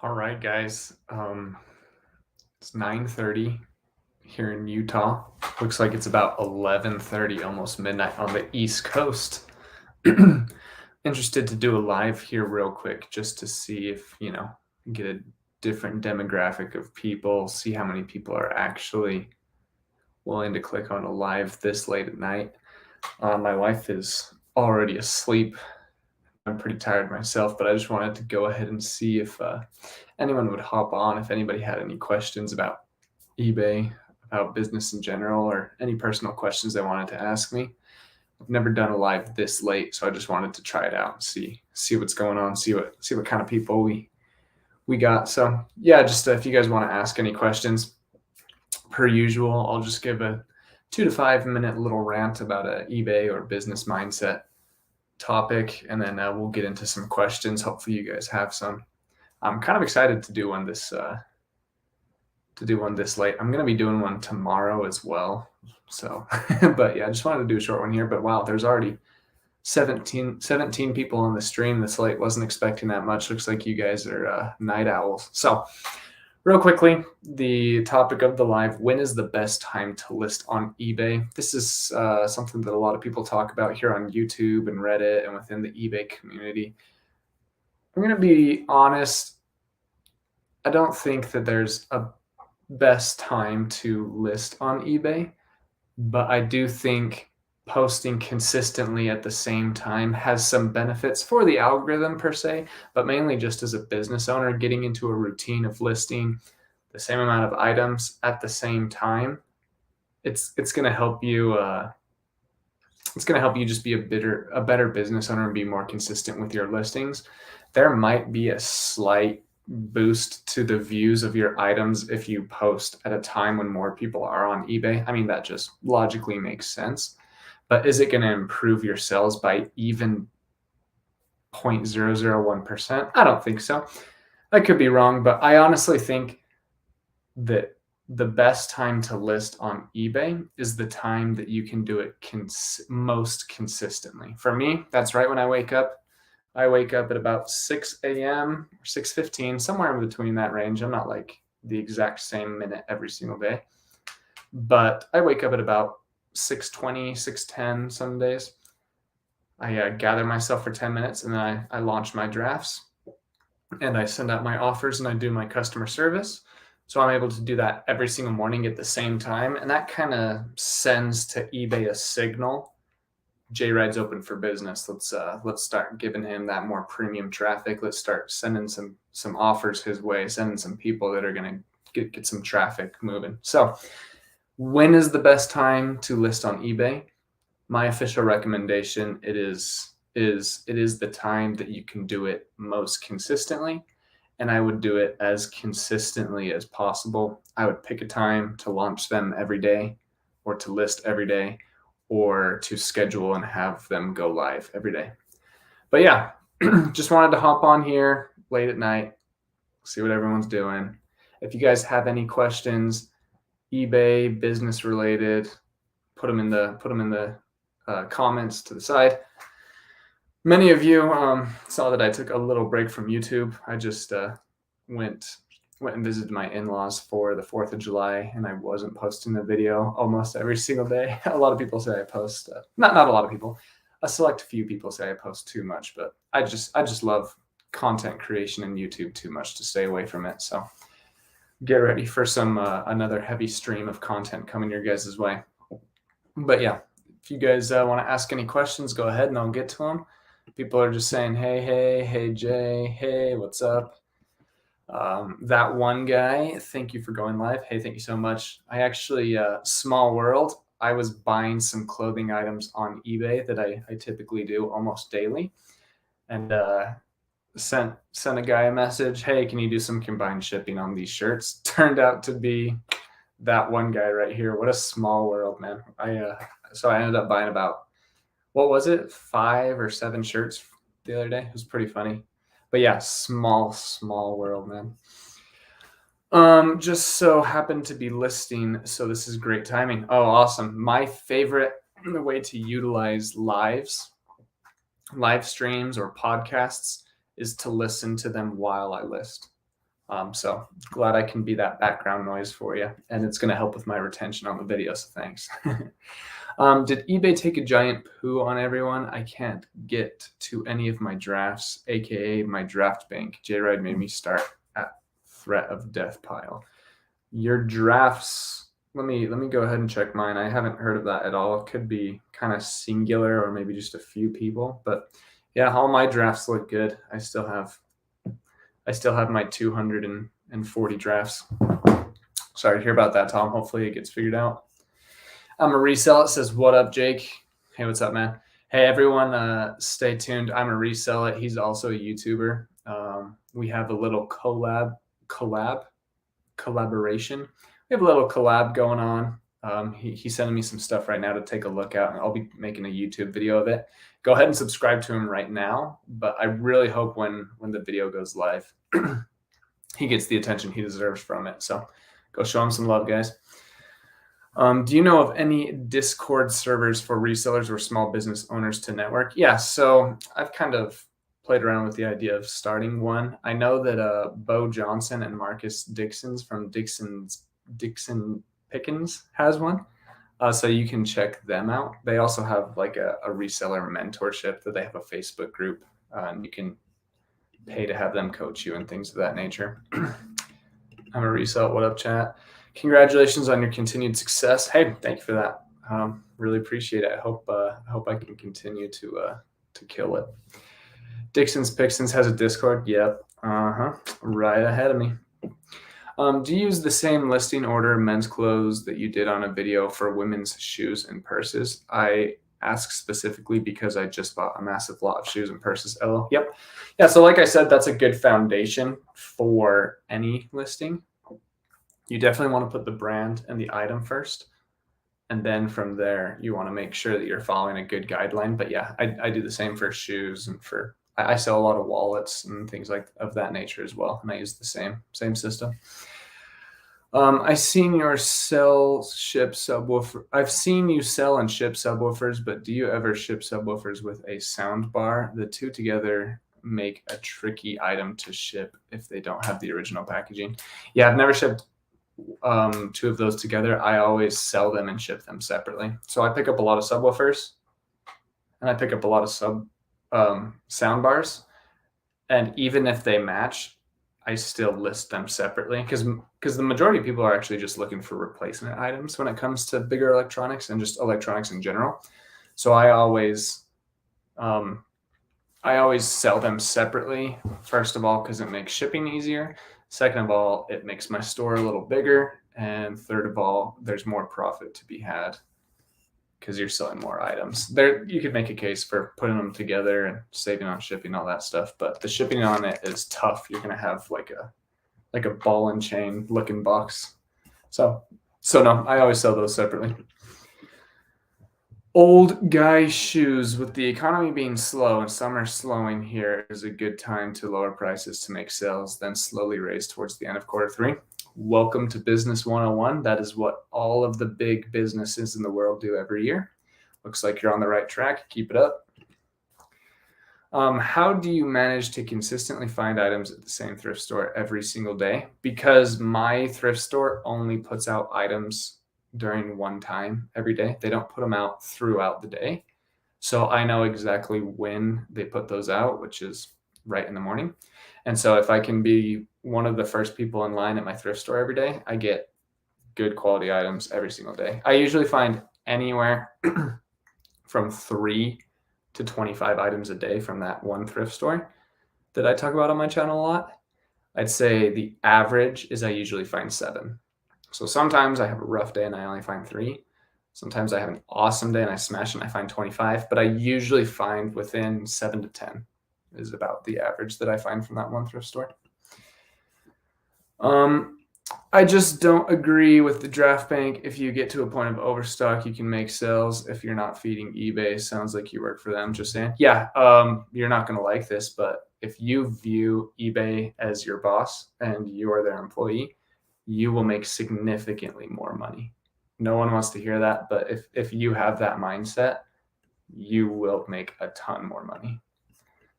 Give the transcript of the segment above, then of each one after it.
All right, guys. It's 9:30 here in Utah. Looks like it's about 11:30, almost midnight on the East Coast. Interested to do a live here real quick just to see if, get a different demographic of people, see how many people are actually willing to click on a live this late at night. My wife is already asleep. I'm pretty tired myself, but I just wanted to go ahead and see if anyone would hop on, if anybody had any questions about eBay, about business in general, or any personal questions they wanted to ask me. I've never done a live this late, so I just wanted to try it out and see what's going on, see what kind of people we got. So yeah, just if you guys want to ask any questions, per usual, I'll just give a 2 to 5 minute little rant about a eBay or business mindset topic, and then we'll get into some questions. Hopefully you guys have some. I'm kind of excited to do one this late. I'm going to be doing one tomorrow as well. So, but yeah, I just wanted to do a short one here. But wow, there's already 17 people on the stream this late. Wasn't expecting that much. Looks like you guys are night owls. So real quickly, the topic of the live: when is the best time to list on eBay? This is something that a lot of people talk about here on YouTube and Reddit and within the eBay community. I'm going to be honest. I don't think that there's a best time to list on eBay, but I do think posting consistently at the same time has some benefits for the algorithm per se, but mainly just as a business owner, getting into a routine of listing the same amount of items at the same time. It's going to help you. It's going to help you just be a better business owner and be more consistent with your listings. There might be a slight boost to the views of your items if you post at a time when more people are on eBay. I mean, that just logically makes sense. But is it going to improve your sales by even 0.001%? I don't think so. I could be wrong, but I honestly think that the best time to list on eBay is the time that you can do it most consistently. For me, that's right when I wake up. I wake up at about 6 a.m. or 6:15, somewhere in between that range. I'm not like the exact same minute every single day, but I wake up at about 6:20, 6:10 some days. I gather myself for 10 minutes, and then I launch my drafts, and I send out my offers, and I do my customer service. So I'm able to do that every single morning at the same time, and that kind of sends to eBay a signal. J-Ride's open for business. Let's start giving him that more premium traffic. Let's start sending some offers his way, sending some people that are going to get some traffic moving. So when is the best time to list on eBay? My official recommendation, it is the time that you can do it most consistently, and I would do it as consistently as possible. I would pick a time to launch them every day, or to list every day, or to schedule and have them go live every day. But yeah, just wanted to hop on here late at night, see what everyone's doing. If you guys have any questions, eBay, business related, put them in the comments to the side. Many of you saw that I took a little break from YouTube. I just went and visited my in-laws for the 4th of July, and I wasn't posting a video almost every single day. A lot of people say I post, not a lot of people, a select few people say I post too much, but I just love content creation and YouTube too much to stay away from it. So get ready for some another heavy stream of content coming your guys' way. But yeah, if you guys want to ask any questions, go ahead and I'll get to them. People are just saying, hey, Jay, hey, what's up? That one guy, thank you for going live. Hey, thank you so much. I actually, small world, I was buying some clothing items on eBay that I typically do almost daily, and sent a guy a message, hey, can you do some combined shipping on these shirts? Turned out to be that one guy right here. What a small world, man. So I ended up buying about, what was it, 5 or 7 shirts the other day. It was pretty funny. But yeah, small world, man. Just so happened to be listing, so this is great timing. Oh, awesome. My favorite way to utilize live streams or podcasts is to listen to them while I list. So glad I can be that background noise for you, and it's going to help with my retention on the video, so thanks. Did eBay take a giant poo on everyone? I can't get to any of my drafts, aka my draft bank. J-Ride made me start at threat of death pile. Your drafts, let me go ahead and check mine. I haven't heard of that at all. It could be kind of singular or maybe just a few people, but yeah, all my drafts look good. I still have my 240 drafts. Sorry to hear about that, Tom. Hopefully it gets figured out. I'm a reseller. It says, what up, Jake? Hey, what's up, man? Hey, everyone, stay tuned. I'm a reseller. He's also a YouTuber. We have a little collaboration. We have a little collab going on. He's sending me some stuff right now to take a look at, and I'll be making a YouTube video of it. Go ahead and subscribe to him right now, but I really hope when the video goes live, he gets the attention he deserves from it. So go show him some love, guys. Do you know of any Discord servers for resellers or small business owners to network? Yeah, so I've kind of played around with the idea of starting one. I know that Bo Johnson and Marcus Dixon's from Dixon Pickens has one. So you can check them out. They also have like a reseller mentorship that they have a Facebook group, and you can pay to have them coach you and things of that nature. I'm a reseller. What up, chat? Congratulations on your continued success. Hey, thank you for that. Really appreciate it. I hope I can continue to kill it. Dixon's Pixons has a Discord. Yep. Right ahead of me. Do you use the same listing order men's clothes that you did on a video for women's shoes and purses? I ask specifically because I just bought a massive lot of shoes and purses. LO. Yep. Yeah. So like I said, that's a good foundation for any listing. You definitely want to put the brand and the item first. And then from there, you want to make sure that you're following a good guideline. But yeah, I do the same for shoes, and I sell a lot of wallets and things like of that nature as well. And I use the same system. I've seen you sell and ship subwoofers, but do you ever ship subwoofers with a sound bar? The two together make a tricky item to ship if they don't have the original packaging. Yeah, I've never shipped two of those together. I always sell them and ship them separately. So I pick up a lot of subwoofers, and I pick up a lot of sound bars. And even if they match, I still list them separately because the majority of people are actually just looking for replacement items when it comes to bigger electronics and just electronics in general. So I always sell them separately. First of all, because it makes shipping easier. Second of all, it makes my store a little bigger. And third of all, there's more profit to be had because you're selling more items. There, you could make a case for putting them together and saving on shipping, all that stuff. But the shipping on it is tough. You're gonna have like a ball and chain looking box. So no, I always sell those separately. Old guy shoes. With the economy being slow and summer slowing here, is a good time to lower prices to make sales, then slowly raise towards the end of Q3. Welcome to Business 101. That is what all of the big businesses in the world do every year. Looks like you're on the right track. Keep it up. How do you manage to consistently find items at the same thrift store every single day? Because my thrift store only puts out items during one time every day. They don't put them out throughout the day. So I know exactly when they put those out, which is right in the morning. And so if I can be one of the first people in line at my thrift store every day, I get good quality items every single day. I usually find anywhere from 3 to 25 items a day from that one thrift store that I talk about on my channel a lot. I'd say the average is I usually find 7. So sometimes I have a rough day and I only find 3. Sometimes I have an awesome day and I smash and I find 25, but I usually find within 7 to 10 is about the average that I find from that one thrift store. I just don't agree with the draft bank. If you get to a point of overstock, you can make sales. If you're not feeding eBay, sounds like you work for them. Just saying. Yeah, you're not going to like this, but if you view eBay as your boss and you are their employee, you will make significantly more money. No one wants to hear that, but if you have that mindset, you will make a ton more money.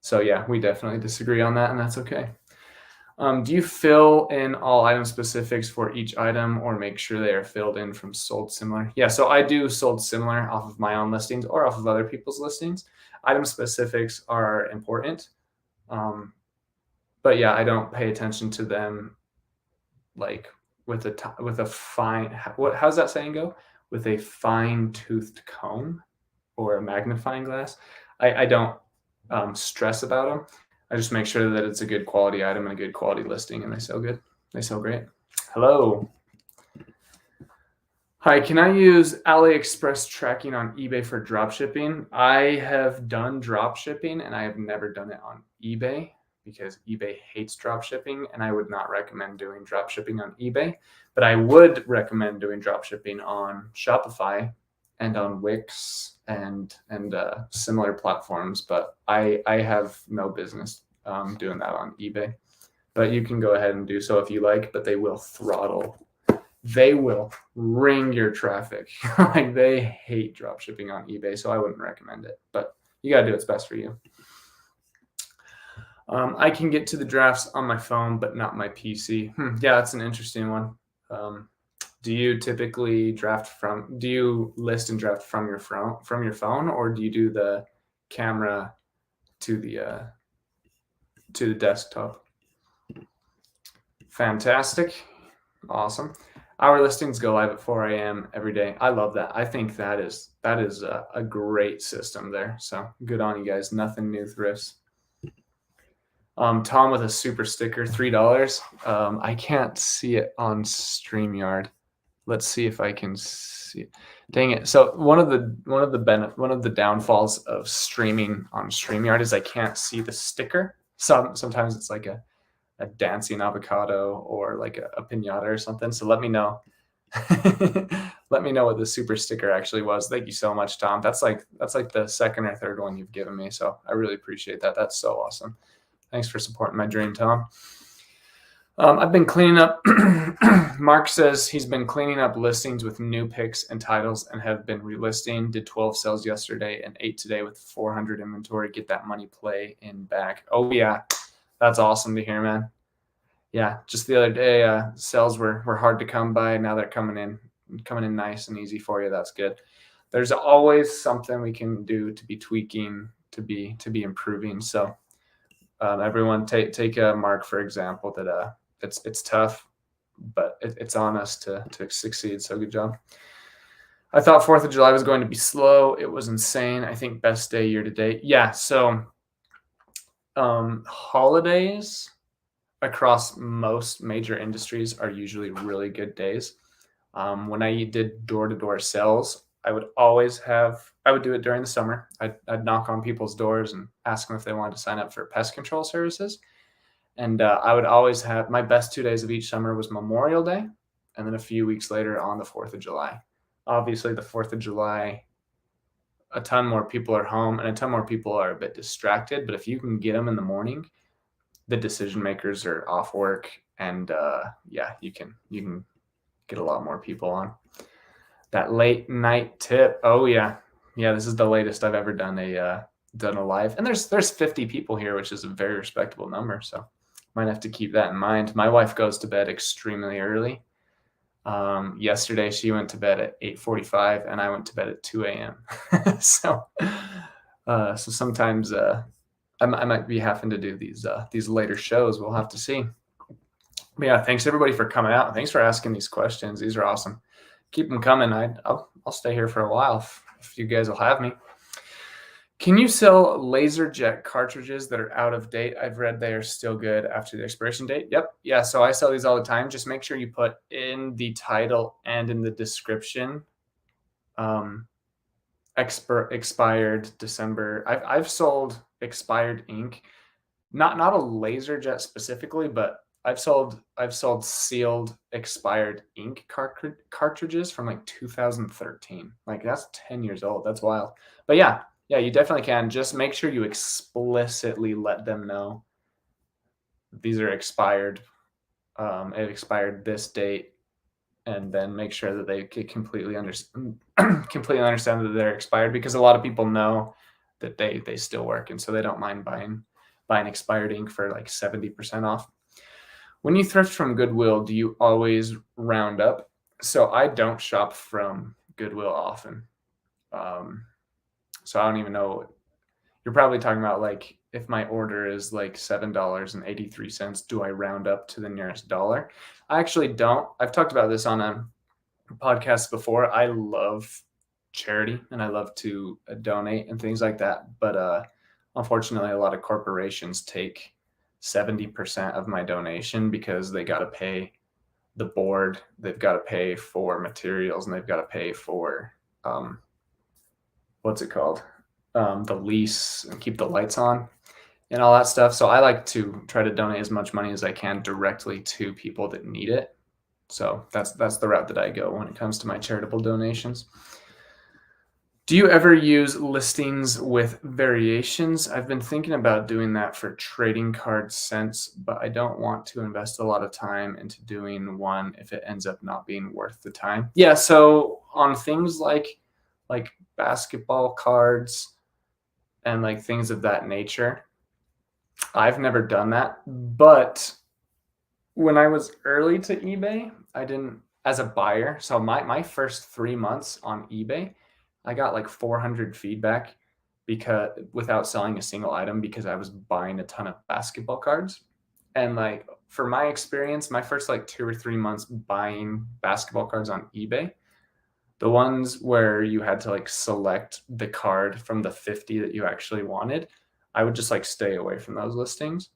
So yeah, we definitely disagree on that, and that's okay. Do you fill in all item specifics for each item or make sure they are filled in from sold similar? Yeah, so I do sold similar off of my own listings or off of other people's listings. Item specifics are important. But yeah, I don't pay attention to them like with a fine, how's that saying go? With a fine-toothed comb or a magnifying glass. I don't stress about them. I just make sure that it's a good quality item and a good quality listing, and they sell good. They sell great. Hello. Hi, can I use AliExpress tracking on eBay for drop shipping? I have done drop shipping and I have never done it on eBay because eBay hates drop shipping, and I would not recommend doing drop shipping on eBay. But I would recommend doing drop shipping on Shopify and on Wix and similar platforms. But I have no business doing that on eBay. But you can go ahead and do so if you like. But they will ring your traffic. Like, they hate drop shipping on eBay, so I wouldn't recommend it. But you got to do what's best for you. I can get to the drafts on my phone, but not my PC. Yeah, that's an interesting one. Do you typically do you list and draft from your phone, or do you do the camera to the desktop? Fantastic. Awesome. Our listings go live at 4 a.m. every day. I love that. I think that is a great system there. So good on you guys. Nothing new, Thrifts. Tom with a super sticker, $3. I can't see it on StreamYard. Let's see if I can see it. Dang it. So one of the downfalls of streaming on StreamYard is I can't see the sticker. Sometimes it's like a dancing avocado or like a piñata or something. So let me know. Let me know what the super sticker actually was. Thank you so much, Tom. That's like the second or third one you've given me. So I really appreciate that. That's so awesome. Thanks for supporting my dream, Tom. I've been cleaning up. Mark says he's been cleaning up listings with new picks and titles and have been relisting. Did 12 sales yesterday and 8 today with 400 inventory. Get that money play in back. Oh yeah, that's awesome to hear, man. Yeah, just the other day, sales were hard to come by. Now they're coming in nice and easy for you. That's good. There's always something we can do to be tweaking, to be improving. So everyone take Mark, for example, that it's tough, but it's on us to succeed. So good job. I thought 4th of July was going to be slow. It was insane. I think best day year to date. Yeah. So holidays across most major industries are usually really good days. When I did door-to-door sales, I would do it during the summer. I'd knock on people's doors and ask them if they wanted to sign up for pest control services. And I would always have my best 2 days of each summer was Memorial Day, and then a few weeks later on the 4th of July. Obviously, the 4th of July, a ton more people are home and a ton more people are a bit distracted. But if you can get them in the morning, the decision makers are off work, and you can get a lot more people on. That late night tip. Oh yeah. This is the latest I've ever done a live, and there's 50 people here, which is a very respectable number. So might have to keep that in mind. My wife goes to bed extremely early. Yesterday she went to bed at 8:45, and I went to bed at 2 a.m. so sometimes I might be having to do these later shows. We'll have to see. But yeah, thanks everybody for coming out. Thanks for asking these questions. These are awesome. Keep them coming. I'll stay here for a while if you guys will have me. Can you sell LaserJet cartridges that are out of date? I've read they are still good after the expiration date. Yep. Yeah. So I sell these all the time. Just make sure you put in the title and in the description, expired December. I've sold expired ink, not a LaserJet specifically, but I've sold sealed expired ink cartridges from like 2013. Like, that's 10 years old. That's wild. But yeah, you definitely can. Just make sure you explicitly let them know these are expired. It expired this date, and then make sure that they completely understand that they're expired, because a lot of people know that they still work, and so they don't mind buying expired ink for like 70% off. When you thrift from Goodwill, do you always round up? So I don't shop from Goodwill often. So I don't even know. You're probably talking about like if my order is like $7.83, do I round up to the nearest dollar? I actually don't. I've talked about this on a podcast before. I love charity and I love to donate and things like that. But unfortunately, a lot of corporations take 70% of my donation because they got to pay the board, they've got to pay for materials, and they've got to pay for what's it called? The lease and keep the lights on and all that stuff. So I like to try to donate as much money as I can directly to people that need it. So that's the route that I go when it comes to my charitable donations. Do you ever use listings with variations? I've been thinking about doing that for trading card cents, but I don't want to invest a lot of time into doing one if it ends up not being worth the time. Yeah, so on things like basketball cards and like things of that nature, I've never done that. But when I was early to eBay, I didn't, as a buyer. So my first 3 months on eBay, I got like 400 feedback because without selling a single item because I was buying a ton of basketball cards. And like for my experience, my first like 2 or 3 months buying basketball cards on eBay, the ones where you had to like select the card from the 50 that you actually wanted, I would just like stay away from those listings.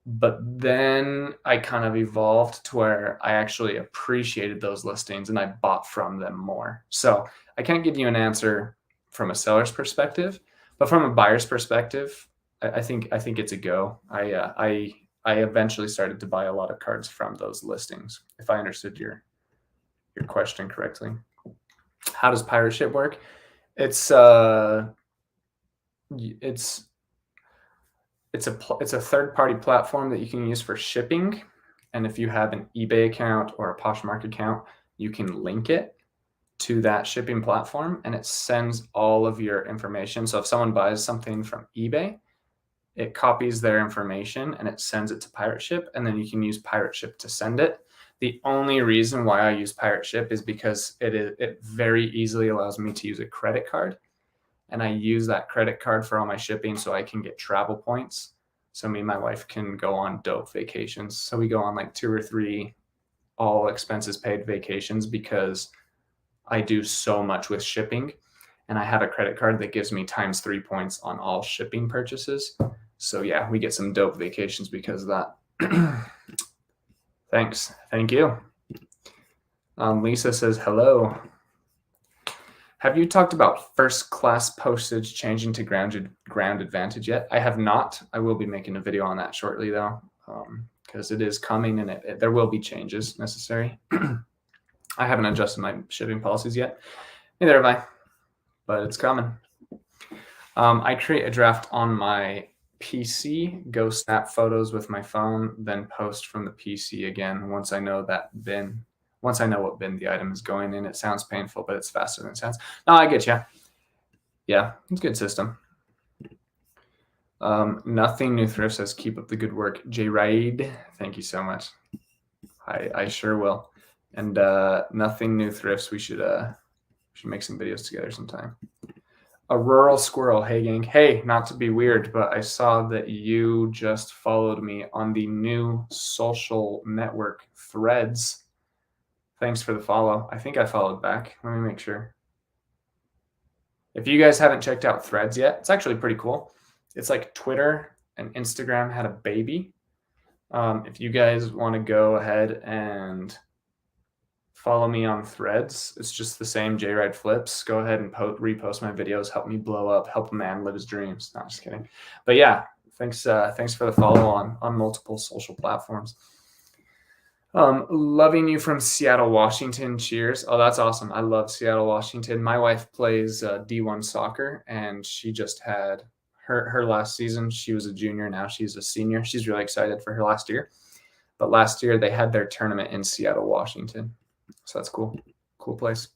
But then I kind of evolved to where I actually appreciated those listings and I bought from them more. So I can't give you an answer from a seller's perspective, but from a buyer's perspective, I think it's a go. I eventually started to buy a lot of cards from those listings, if I understood your question correctly. How does pirate ship work? It's a third-party platform that you can use for shipping. And if you have an eBay account or a Poshmark account, you can link it to that shipping platform and it sends all of your information. So if someone buys something from eBay, it copies their information and it sends it to Pirate Ship, and then you can use Pirate Ship to send it. The only reason why I use Pirate Ship is because it very easily allows me to use a credit card. And I use that credit card for all my shipping so I can get travel points. So me and my wife can go on dope vacations. So we go on like 2 or 3 all expenses paid vacations because I do so much with shipping. And I have a credit card that gives me ×3 points on all shipping purchases. So yeah, we get some dope vacations because of that. Thanks. Thank you. Lisa says, hello. Have you talked about first class postage changing to ground advantage yet? I have not. I will be making a video on that shortly though, because it is coming and there will be changes necessary. I haven't adjusted my shipping policies yet. Neither have I, but it's coming. I create a draft on my PC, go snap photos with my phone, then post from the PC again once I know what bin the item is going in. It sounds painful, but it's faster than it sounds. No, I get you. Yeah, it's a good system. Nothing New Thrift says, keep up the good work. J Raid, thank you so much. I sure will. And Nothing New Thrifts, we should make some videos together sometime. A rural squirrel, hey gang. Hey, not to be weird, but I saw that you just followed me on the new social network Threads. Thanks for the follow. I think I followed back. Let me make sure. If you guys haven't checked out Threads yet, it's actually pretty cool. It's like Twitter and Instagram had a baby. If you guys want to go ahead and follow me on Threads, it's just the same JRide Flips. Go ahead and repost my videos. Help me blow up. Help a man live his dreams. Not just kidding. But yeah, thanks for the follow on multiple social platforms. Loving you from Seattle, Washington. Cheers. Oh, that's awesome. I love Seattle, Washington. My wife plays D1 soccer, and she just had her last season. She was a junior. Now she's a senior. She's really excited for her last year. But last year they had their tournament in Seattle, Washington. So that's cool. Cool place.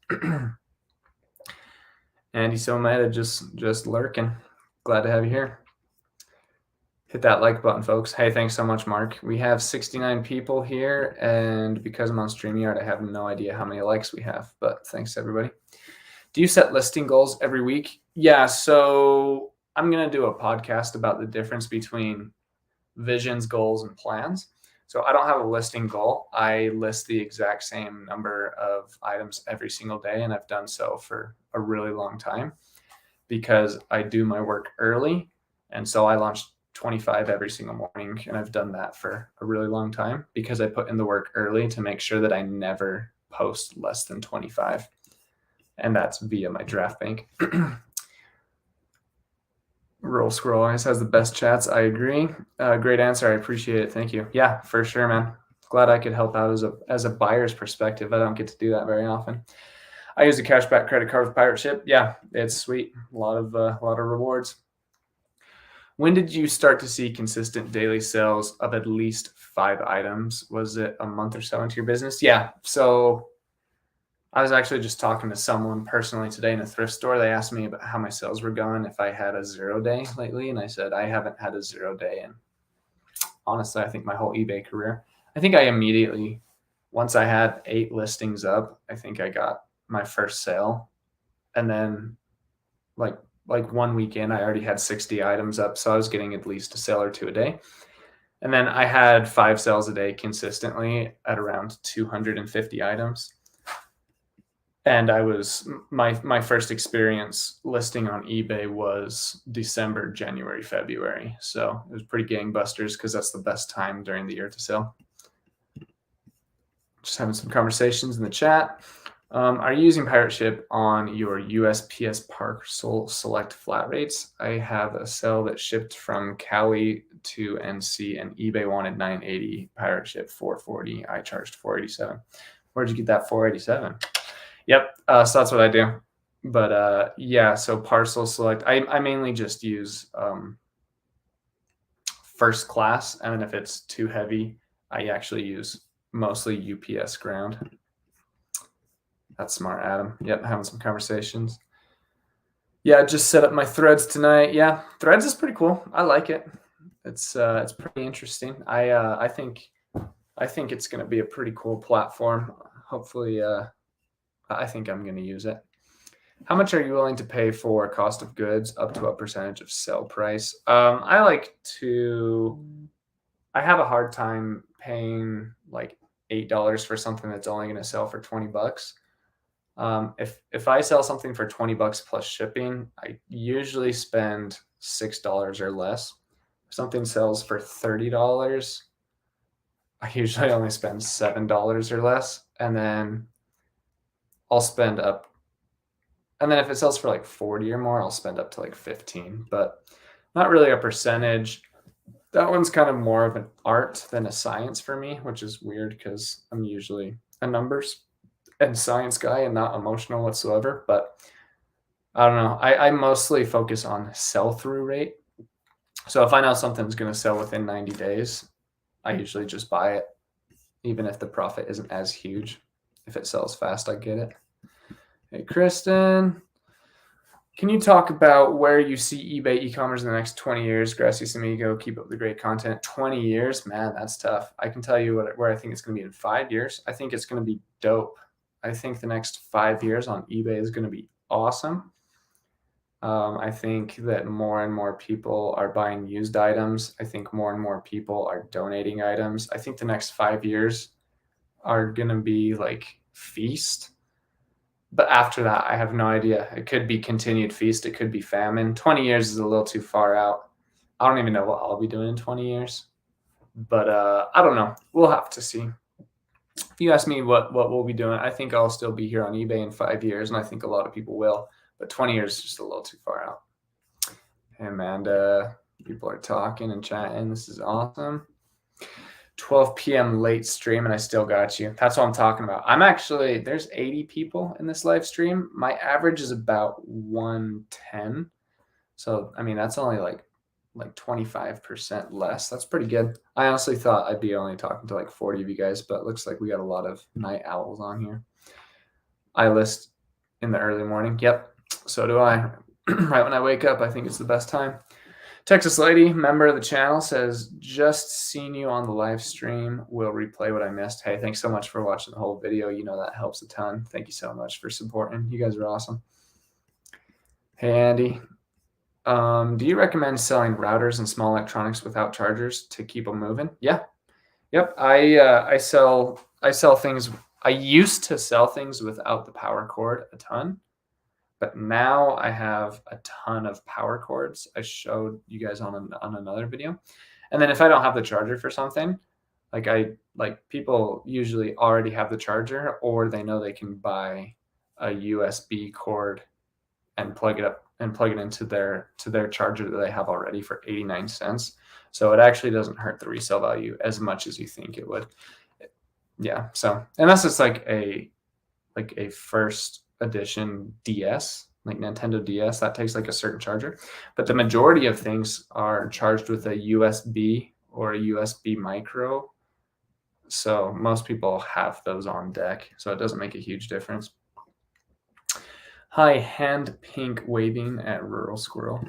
Andy Someda just lurking. Glad to have you here. Hit that like button, folks. Hey, thanks so much, Mark. We have 69 people here, and because I'm on StreamYard, I have no idea how many likes we have, but thanks, everybody. Do you set listing goals every week? Yeah, so I'm going to do a podcast about the difference between visions, goals, and plans. So I don't have a listing goal. I list the exact same number of items every single day, and I've done so for a really long time because I do my work early. And so I launch 25 every single morning, and I've done that for a really long time because I put in the work early to make sure that I never post less than 25. And that's via my draft bank. Roll Squirrel always has the best chats. I agree. Great answer. I appreciate it. Thank you. Yeah, for sure, man. Glad I could help out as a buyer's perspective. I don't get to do that very often. I use a cashback credit card with Pirate Ship. Yeah, it's sweet. A lot of rewards. When did you start to see consistent daily sales of at least 5 items? Was it a month or so into your business? Yeah. So I was actually just talking to someone personally today in a thrift store. They asked me about how my sales were going, if I had a 0 day lately. And I said, I haven't had a 0 day in, honestly, I think my whole eBay career. I think I immediately, once I had 8 listings up, I think I got my first sale. And then like one weekend, I already had 60 items up. So I was getting at least a sale or 2 a day. And then I had 5 sales a day consistently at around 250 items. And I was my first experience listing on eBay was December, January, February. So it was pretty gangbusters because that's the best time during the year to sell. Just having some conversations in the chat. Are you using Pirate Ship on your USPS parcel select flat rates? I have a cell that shipped from Cali to NC, and eBay wanted $980, Pirate Ship $440. I charged $487. Where'd you get that $487? Yep. So that's what I do. But yeah, so parcel select, I mainly just use first class. And if it's too heavy, I actually use mostly UPS ground. That's smart, Adam. Yep, having some conversations. Yeah, just set up my threads tonight. Yeah, threads is pretty cool. I like it. It's pretty interesting. I think it's going to be a pretty cool platform. Hopefully, I think I'm going to use it. How much are you willing to pay for cost of goods up to a percentage of sale price? I have a hard time paying like $8 for something that's only going to sell for $20. If I sell something for $20 plus shipping, I usually spend $6 or less. If something sells for $30, I usually only spend $7 or less, and then I'll spend up. And then if it sells for like 40 or more, I'll spend up to like 15, but not really a percentage. That one's kind of more of an art than a science for me, which is weird because I'm usually a numbers and science guy and not emotional whatsoever. But I don't know. I mostly focus on sell-through rate. So if I know something's going to sell within 90 days, I usually just buy it, even if the profit isn't as huge. If it sells fast, I get it. Hey, Kristen, can you talk about where you see eBay e-commerce in the next 20 years? Gracias amigo, keep up the great content. 20 years, man, that's tough. I can tell you where I think it's going to be in 5 years. I think it's going to be dope. I think the next 5 years on eBay is going to be awesome. I think that more and more people are buying used items. I think more and more people are donating items. I think the next 5 years are going to be like feast. But after that, I have no idea. It could be continued feast. It could be famine. 20 years is a little too far out. I don't even know what I'll be doing in 20 years. But I don't know. We'll have to see. If you ask me what we'll be doing, I think I'll still be here on eBay in 5 years, and I think a lot of people will. But 20 years is just a little too far out. Hey, Amanda, people are talking and chatting. This is awesome. 12 p.m. late stream, and I still got you. That's what I'm talking about. There's 80 people in this live stream. My average is about 110. So, I mean, that's only like 25% less. That's pretty good. I honestly thought I'd be only talking to like 40 of you guys, but it looks like we got a lot of night owls on here. I list in the early morning. Yep. So do I. Right when I wake up, I think it's the best time. Texas Lady, member of the channel, says, just seen you on the live stream. Will replay what I missed. Hey, thanks so much for watching the whole video. You know that helps a ton. Thank you so much for supporting. You guys are awesome. Hey, Andy. Do you recommend selling routers and small electronics without chargers to keep them moving? Yeah. Yep. I sell things. I used to sell things without the power cord a ton. But now I have a ton of power cords. I showed you guys on another video. And then if I don't have the charger for something, like people usually already have the charger, or they know they can buy a USB cord and plug it into their charger that they have already for 89 cents. So it actually doesn't hurt the resale value as much as you think it would. Yeah. So unless it's like a first edition DS, like Nintendo DS, that takes like a certain charger. But the majority of things are charged with a USB or a USB micro. So most people have those on deck. So it doesn't make a huge difference. Hi, hand pink waving at Rural Squirrel.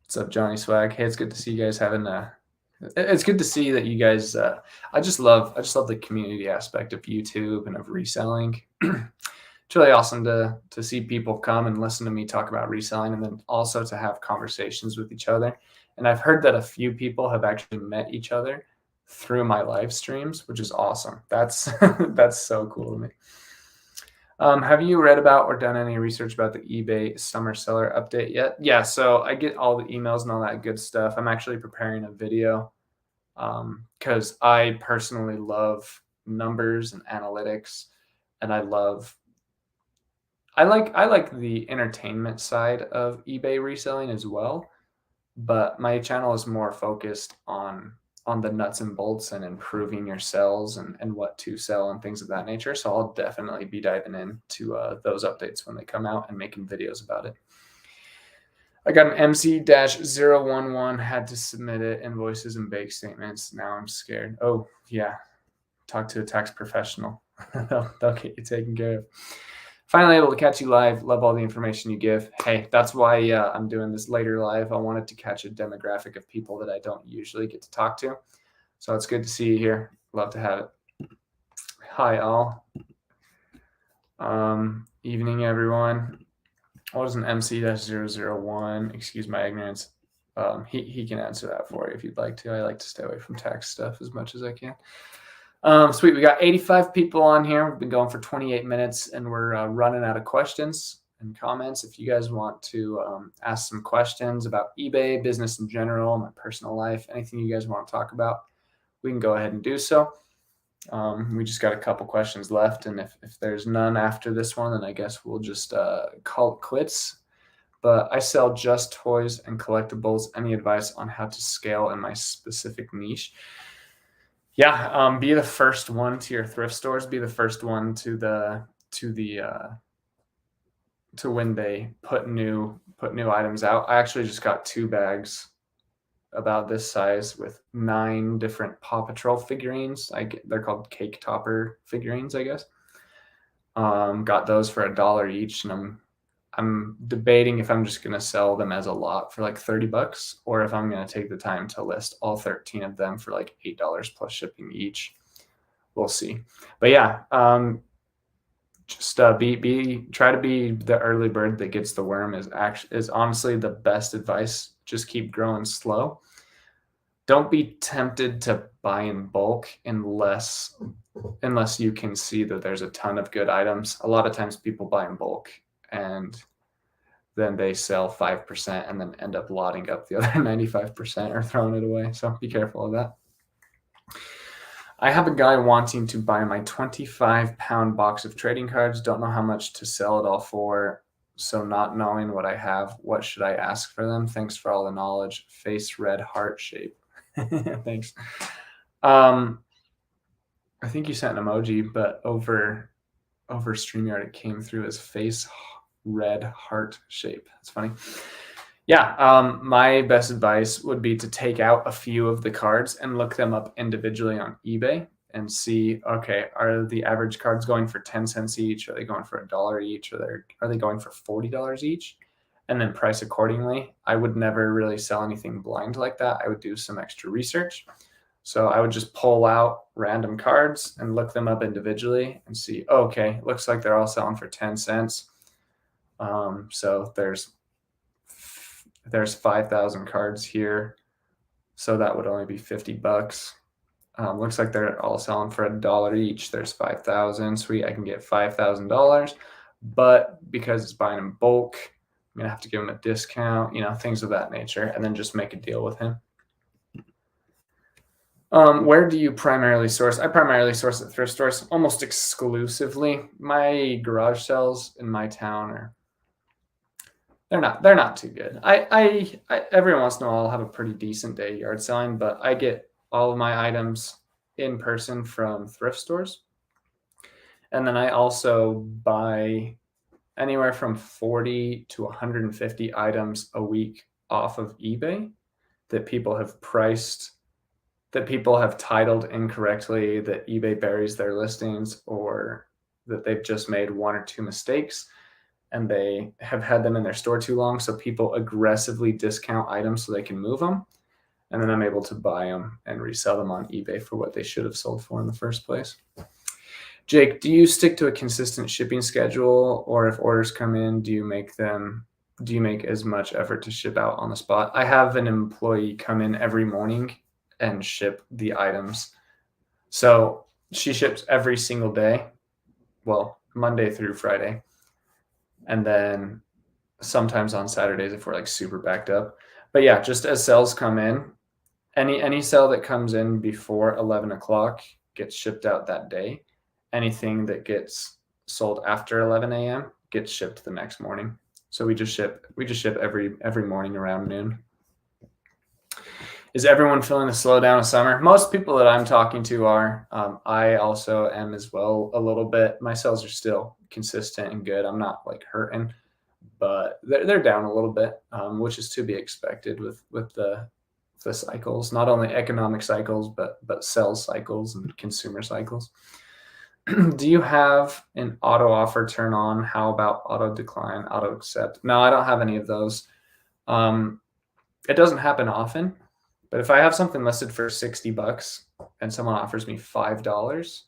What's up, Johnny Swag? Hey, it's good to see you guys having it's good to see that you guys I just love the community aspect of YouTube and of reselling. It's really awesome to see people come and listen to me talk about reselling, and then also to have conversations with each other. And I've heard that a few people have actually met each other through my live streams, which is awesome. That's that's so cool to me. Have you read about or done any research about the eBay summer seller update yet? Yeah, so I get all the emails and all that good stuff. I'm actually preparing a video because I personally love numbers and analytics, and I like the entertainment side of eBay reselling as well, but my channel is more focused on the nuts and bolts and improving your sales and what to sell and things of that nature. So I'll definitely be diving into those updates when they come out and making videos about it. I got an MC-011, had to submit it, invoices and bank statements. Now I'm scared. Oh, yeah. Talk to a tax professional. They'll get you taken care of. Finally able to catch you live. Love all the information you give. Hey, that's why I'm doing this later live. I wanted to catch a demographic of people that I don't usually get to talk to. So it's good to see you here. Love to have it. Hi, all. Evening, everyone. What is an MC-001? Excuse my ignorance. He can answer that for you if you'd like to. I like to stay away from tax stuff as much as I can. Sweet. We got 85 people on here. We've been going for 28 minutes, and we're running out of questions and comments. If you guys want to ask some questions about eBay, business in general, my personal life, anything you guys want to talk about, we can go ahead and do so. We just got a couple questions left, and if there's none after this one, then I guess we'll just call it quits. But I sell just toys and collectibles. Any advice on how to scale in my specific niche? Yeah, be the first one to your thrift stores. Be the first one to when they put new items out. I actually just got 2 bags about this size with 9 different Paw Patrol figurines. They're called cake topper figurines, I guess. Got those for $1 each, and I'm debating if I'm just going to sell them as a lot for like $30, or if I'm going to take the time to list all 13 of them for like $8 plus shipping each. We'll see. But yeah, just try to be the early bird that gets the worm is honestly the best advice. Just keep growing slow. Don't be tempted to buy in bulk unless you can see that there's a ton of good items. A lot of times people buy in bulk and then they sell 5% and then end up lotting up the other 95% or throwing it away. So be careful of that. I have a guy wanting to buy my 25-pound box of trading cards. Don't know how much to sell it all for. So not knowing what I have, what should I ask for them? Thanks for all the knowledge. Face red heart shape. Thanks. I think you sent an emoji, but over StreamYard it came through as face red heart shape. That's funny. Yeah, my best advice would be to take out a few of the cards and look them up individually on eBay and see, okay, are the average cards going for 10 cents each? Are they going for $1 each? Are they going for $40 each? and then price accordingly. I would never really sell anything blind like that. I would do some extra research. So I would just pull out random cards and look them up individually and see, oh, okay, looks like they're all selling for 10 cents. So there's 5,000 cards here. So that would only be $50. Looks like they're all selling for $1 each. There's 5,000. Sweet, I can get $5,000. But because it's buying in bulk, I'm gonna have to give him a discount, things of that nature, and then just make a deal with him. Where do you primarily source? I primarily source at thrift stores almost exclusively. My garage sales in my town they're not too good. I every once in a while I'll have a pretty decent day yard selling, but I get all of my items in person from thrift stores. And then I also buy anywhere from 40 to 150 items a week off of eBay that people have priced, that people have titled incorrectly, that eBay buries their listings, or that they've just made one or two mistakes and they have had them in their store too long. So people aggressively discount items so they can move them. And then I'm able to buy them and resell them on eBay for what they should have sold for in the first place. Jake, do you stick to a consistent shipping schedule, or if orders come in, do you make as much effort to ship out on the spot? I have an employee come in every morning and ship the items. So she ships every single day, well, Monday through Friday. And then sometimes on Saturdays if we're like super backed up. But yeah, just as sales come in, any sale that comes in before 11 o'clock gets shipped out that day. Anything that gets sold after 11 a.m. gets shipped the next morning. So we just ship every morning around noon. Is everyone feeling the slowdown of summer? Most people that I'm talking to are. I also am as well a little bit. My sales are still consistent and good. I'm not like hurting, but they're down a little bit, which is to be expected with the cycles, not only economic cycles, but sales cycles and consumer cycles. Do you have an auto offer turn on? How about auto decline, auto accept? No, I don't have any of those. It doesn't happen often. But if I have something listed for $60 and someone offers me $5,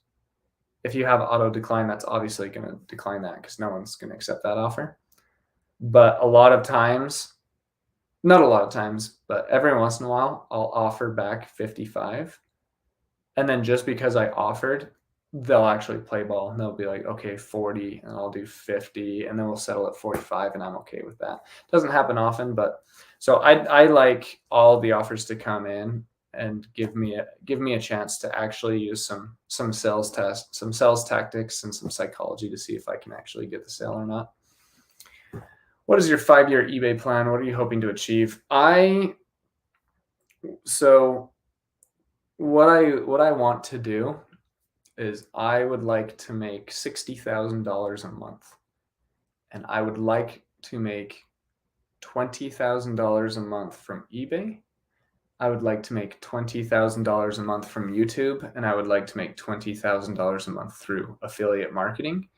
if you have auto decline, that's obviously going to decline that because no one's going to accept that offer. But a lot of times, not a lot of times, but every once in a while, I'll offer back 55. And then just because I offered, they'll actually play ball and they'll be like, okay, 40, and I'll do 50, and then we'll settle at 45, and I'm okay with that. Doesn't happen often, but so I like all the offers to come in and give me a chance to actually use some sales tactics and some psychology to see if I can actually get the sale or not. What is your 5-year eBay plan? What are you hoping to achieve? So what I want to do is I would like to make $60,000 a month, and I would like to make $20,000 a month from eBay. I would like to make $20,000 a month from YouTube, and I would like to make $20,000 a month through affiliate marketing.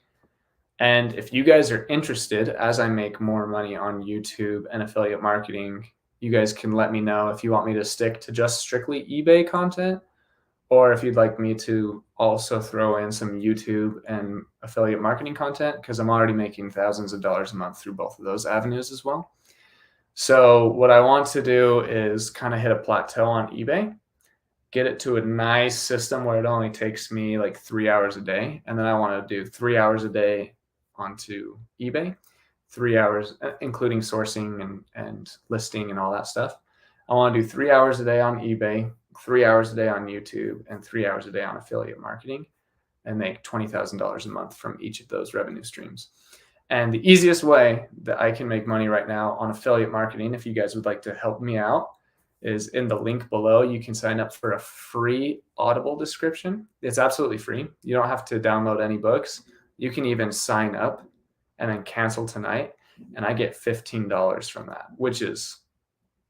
And if you guys are interested, as I make more money on YouTube and affiliate marketing, you guys can let me know if you want me to stick to just strictly eBay content, or if you'd like me to also throw in some YouTube and affiliate marketing content, because I'm already making thousands of dollars a month through both of those avenues as well. So what I want to do is kind of hit a plateau on eBay, get it to a nice system where it only takes me like 3 hours a day. And then I want to do 3 hours a day onto eBay, 3 hours, including sourcing and listing and all that stuff. I want to do 3 hours a day on eBay, 3 hours a day on YouTube, and 3 hours a day on affiliate marketing, and make $20,000 a month from each of those revenue streams. And the easiest way that I can make money right now on affiliate marketing, if you guys would like to help me out, is in the link below. You can sign up for a free Audible description. It's absolutely free. You don't have to download any books. You can even sign up and then cancel tonight, and I get $15 from that, which is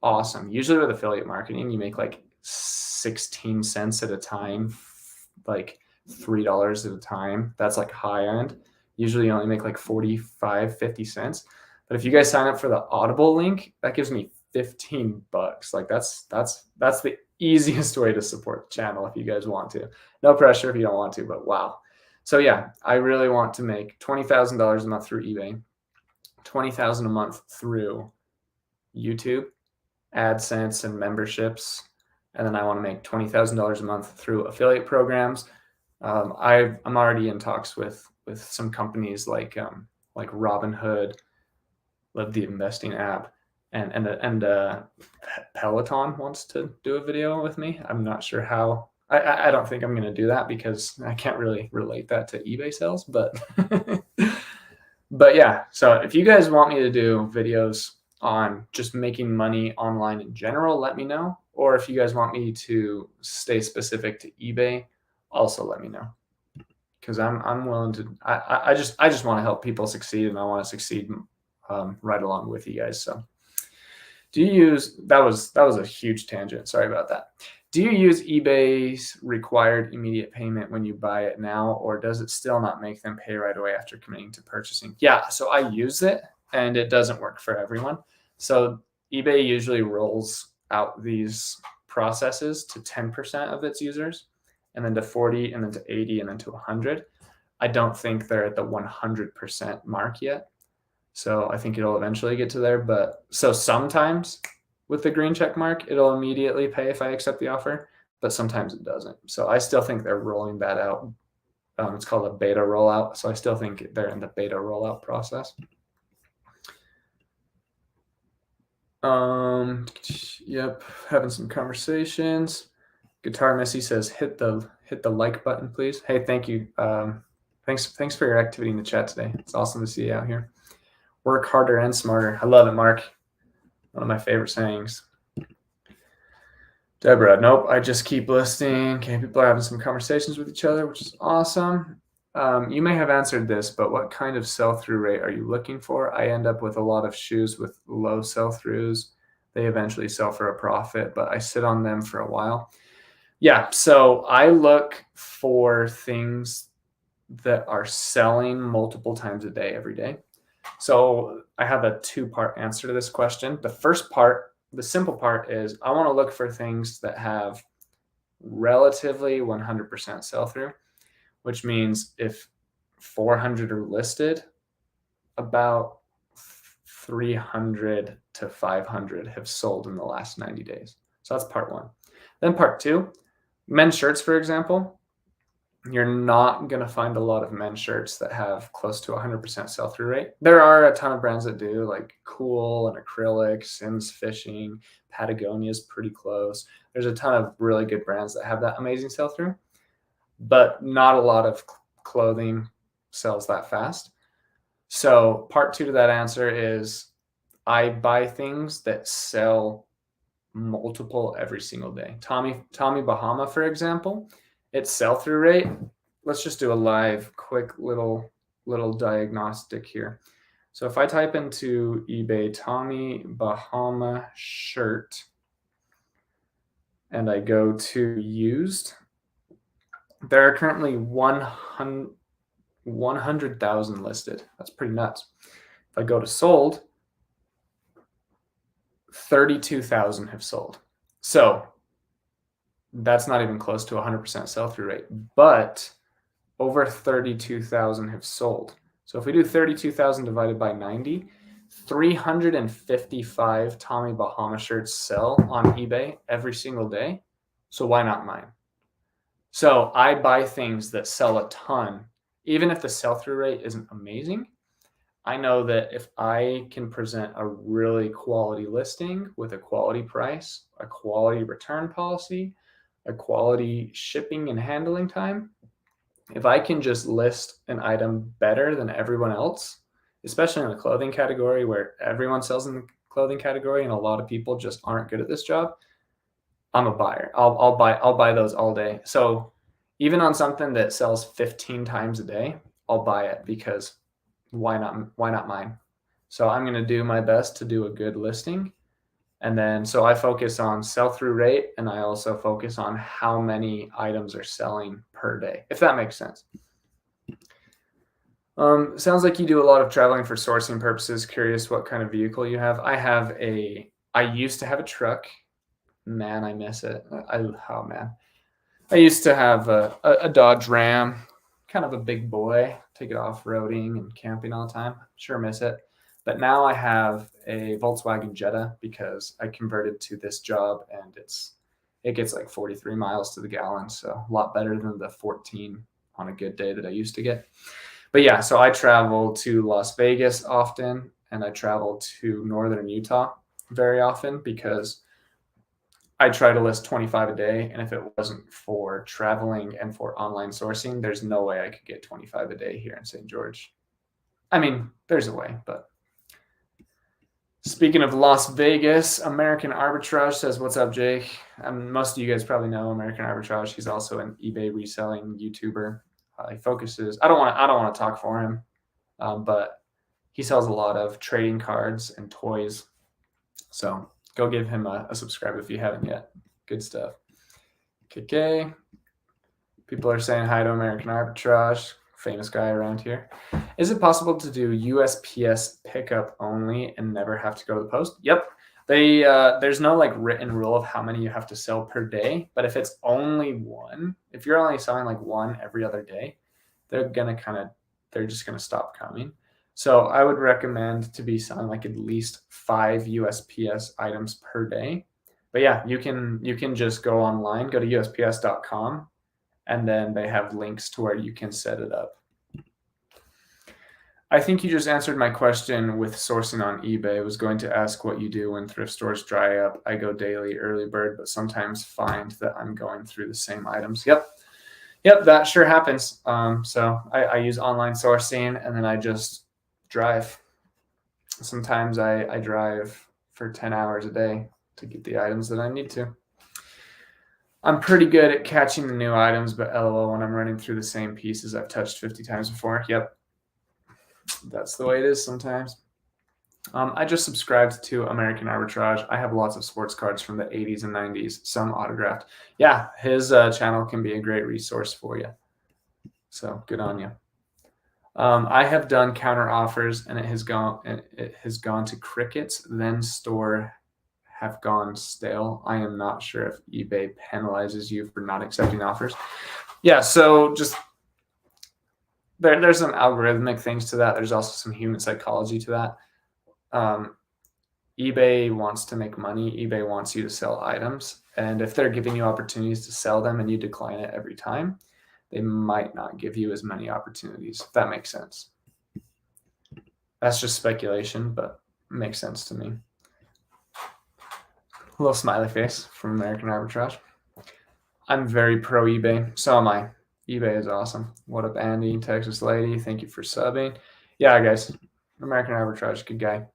awesome. Usually with affiliate marketing, you make like 16 cents at a time, like $3 at a time. That's like high end. Usually you only make like 45, 50 cents. But if you guys sign up for the Audible link, that gives me $15. Like that's the easiest way to support the channel if you guys want to. No pressure if you don't want to, but wow. So yeah, I really want to make $20,000 a month through eBay, $20,000 a month through YouTube, AdSense and memberships. And then I want to make $20,000 a month through affiliate programs. I'm already in talks with some companies like Robinhood, Love the Investing app, and Peloton wants to do a video with me. I'm not sure how. I don't think I'm going to do that because I can't really relate that to eBay sales, but but yeah. So if you guys want me to do videos on just making money online in general, let me know. Or if you guys want me to stay specific to eBay, also let me know. Because I'm willing to. I just want to help people succeed, and I want to succeed right along with you guys. So, do you use that was a huge tangent. Sorry about that. Do you use eBay's required immediate payment when you buy it now, or does it still not make them pay right away after committing to purchasing? Yeah, so I use it, and it doesn't work for everyone. So eBay usually rolls out these processes to 10% of its users, and then to 40, and then to 80, and then to 100. I don't think they're at the 100% mark yet. So I think it'll eventually get to there. But so sometimes with the green check mark, it'll immediately pay if I accept the offer, but sometimes it doesn't. So I still think they're rolling that out. It's called a beta rollout. So I still think they're in the beta rollout process. Yep, having some conversations. Guitar Missy says, hit the like button, please. Hey, thank you. Thanks for your activity in the chat today. It's awesome to see you out here. Work harder and smarter. I love it, Mark. One of my favorite sayings. Deborah, nope, I just keep listing. Okay, people are having some conversations with each other, which is awesome. You may have answered this, but what kind of sell-through rate are you looking for? I end up with a lot of shoes with low sell-throughs. They eventually sell for a profit, but I sit on them for a while. Yeah, so I look for things that are selling multiple times a day, every day. So I have a two-part answer to this question. The first part, the simple part, is I want to look for things that have relatively 100% sell-through, which means if 400 are listed, about 300 to 500 have sold in the last 90 days. So that's part one. Then part two, men's shirts, for example. You're not going to find a lot of men's shirts that have close to 100% sell-through rate. There are a ton of brands that do, like Cool and Acrylic, Sims Fishing, Patagonia's pretty close. There's a ton of really good brands that have that amazing sell-through, but not a lot of clothing sells that fast. So part two to that answer is I buy things that sell multiple every single day. Tommy Bahama, for example, its sell-through rate, let's just do a live quick little diagnostic here. So if I type into eBay Tommy Bahama shirt and I go to used, there are currently 100,000 listed. That's pretty nuts. If I go to sold, 32,000 have sold. So that's not even close to 100% sell-through rate, but over 32,000 have sold. So if we do 32,000 divided by 90, 355 Tommy Bahama shirts sell on eBay every single day. So why not mine? So I buy things that sell a ton, even if the sell-through rate isn't amazing. I know that if I can present a really quality listing with a quality price, a quality return policy, a quality shipping and handling time, if I can just list an item better than everyone else, especially in the clothing category where everyone sells in the clothing category and a lot of people just aren't good at this job, I'm a buyer. I'll buy those all day. So even on something that sells 15 times a day, I'll buy it because why not mine? So I'm going to do my best to do a good listing. And then, so I focus on sell-through rate, and I also focus on how many items are selling per day, if that makes sense. Sounds like you do a lot of traveling for sourcing purposes. Curious what kind of vehicle you have. I used to have a truck. Man, I miss it. Oh man. I used to have a Dodge Ram, kind of a big boy. Take it off-roading and camping all the time. Sure miss it. But now I have a Volkswagen Jetta because I converted to this job and it gets like 43 miles to the gallon, so a lot better than the 14 on a good day that I used to get. But yeah, so I travel to Las Vegas often and I travel to northern Utah very often because I try to list 25 a day. And if it wasn't for traveling and for online sourcing, there's no way I could get 25 a day here in St. George. I mean, there's a way, but speaking of Las Vegas, American Arbitrage says, "What's up, Jake?" Most of you guys probably know American Arbitrage. He's also an eBay reselling YouTuber. He focuses. I don't want to talk for him, but he sells a lot of trading cards and toys. So go give him a subscribe if you haven't yet. Good stuff. KK. People are saying hi to American Arbitrage. Famous guy around here. Is it possible to do USPS pickup only and never have to go to the post? Yep. There's no like written rule of how many you have to sell per day, but if it's only one, if you're only selling like one every other day, they're just gonna stop coming. So I would recommend to be selling like at least 5 USPS items per day. But yeah, you can just go online, go to USPS.com, and then they have links to where you can set it up. I think you just answered my question with sourcing on eBay. I was going to ask what you do when thrift stores dry up. I go daily early bird, but sometimes find that I'm going through the same items. Yep, that sure happens. So I use online sourcing and then I just drive. Sometimes I drive for 10 hours a day to get the items that I need to. I'm pretty good at catching the new items, but LOL when I'm running through the same pieces I've touched 50 times before. Yep. That's the way it is sometimes. I just subscribed to American Arbitrage. I have lots of sports cards from the 80s and 90s, some autographed. Yeah, his channel can be a great resource for you. So good on you. I have done counter offers and it has gone to crickets, then store have gone stale. I am not sure if eBay penalizes you for not accepting offers. Yeah, so just there's some algorithmic things to that. There's also some human psychology to that. eBay wants to make money. eBay wants you to sell items. And if they're giving you opportunities to sell them and you decline it every time, they might not give you as many opportunities, if that makes sense. That's just speculation, but it makes sense to me. A little smiley face from American Arbitrage. I'm very pro eBay. So am I. eBay is awesome. What up, Andy, Texas lady? Thank you for subbing. Yeah, guys. American Arbitrage, good guy.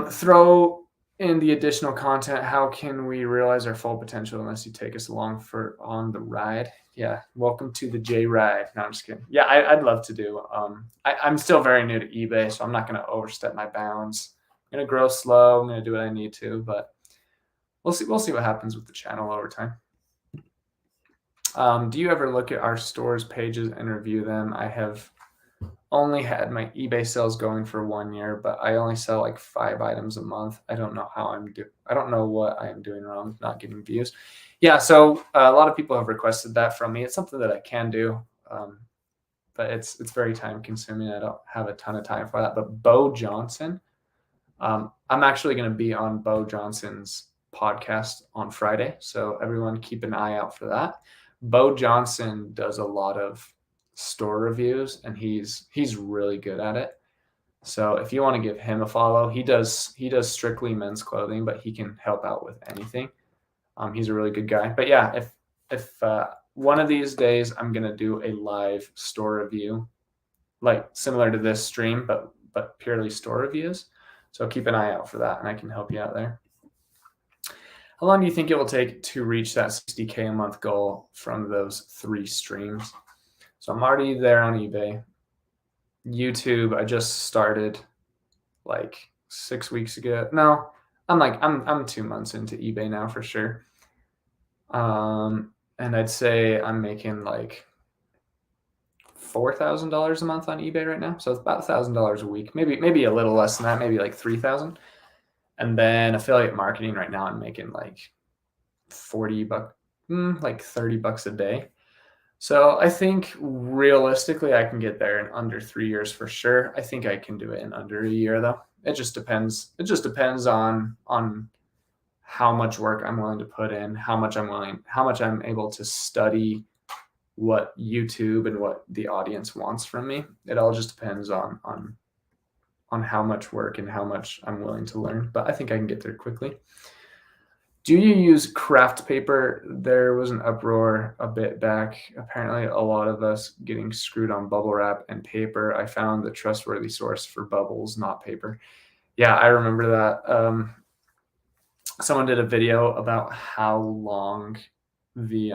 Throw in the additional content. How can we realize our full potential unless you take us along on the ride? Yeah, welcome to the J ride. No, I'm just kidding. Yeah, I'd love to do. I'm still very new to eBay, so I'm not going to overstep my bounds. I'm going to grow slow. I'm going to do what I need to, but we'll see what happens with the channel over time. Do you ever look at our stores pages and review them? I have only had my eBay sales going for 1 year, but I only sell like 5 items a month. I don't know how I don't know what I am doing wrong, not getting views. Yeah, so a lot of people have requested that from me. It's something that I can do, but it's very time consuming. I don't have a ton of time for that. But Bo Johnson, I'm actually going to be on Bo Johnson's podcast on Friday, so everyone keep an eye out for that. Bo Johnson does a lot of store reviews and he's really good at it. So if you want to give him a follow, he does strictly men's clothing, but he can help out with anything. He's a really good guy. But yeah, if one of these days I'm gonna do a live store review, like similar to this stream, but purely store reviews. So keep an eye out for that and I can help you out there. How long do you think it will take to reach that 60K a month goal from those 3 streams? So I'm already there on eBay. YouTube, I just started like 6 weeks ago. No, I'm 2 months into eBay now for sure. And I'd say I'm making like $4,000 a month on eBay right now. So it's about $1,000 a week, maybe a little less than that, maybe like 3,000. And then affiliate marketing right now, I'm making like 40 bucks, like 30 bucks a day. So I think realistically I can get there in under 3 years for sure. I think I can do it in under a year though. It just depends. It just depends on how much work I'm willing to put in, how much I'm able to study what YouTube and what the audience wants from me. It all just depends on how much work and how much I'm willing to learn. But I think I can get there quickly. Do you use craft paper? There was an uproar a bit back. Apparently, a lot of us getting screwed on bubble wrap and paper. I found the trustworthy source for bubbles, not paper. Yeah, I remember that. Someone did a video about how long the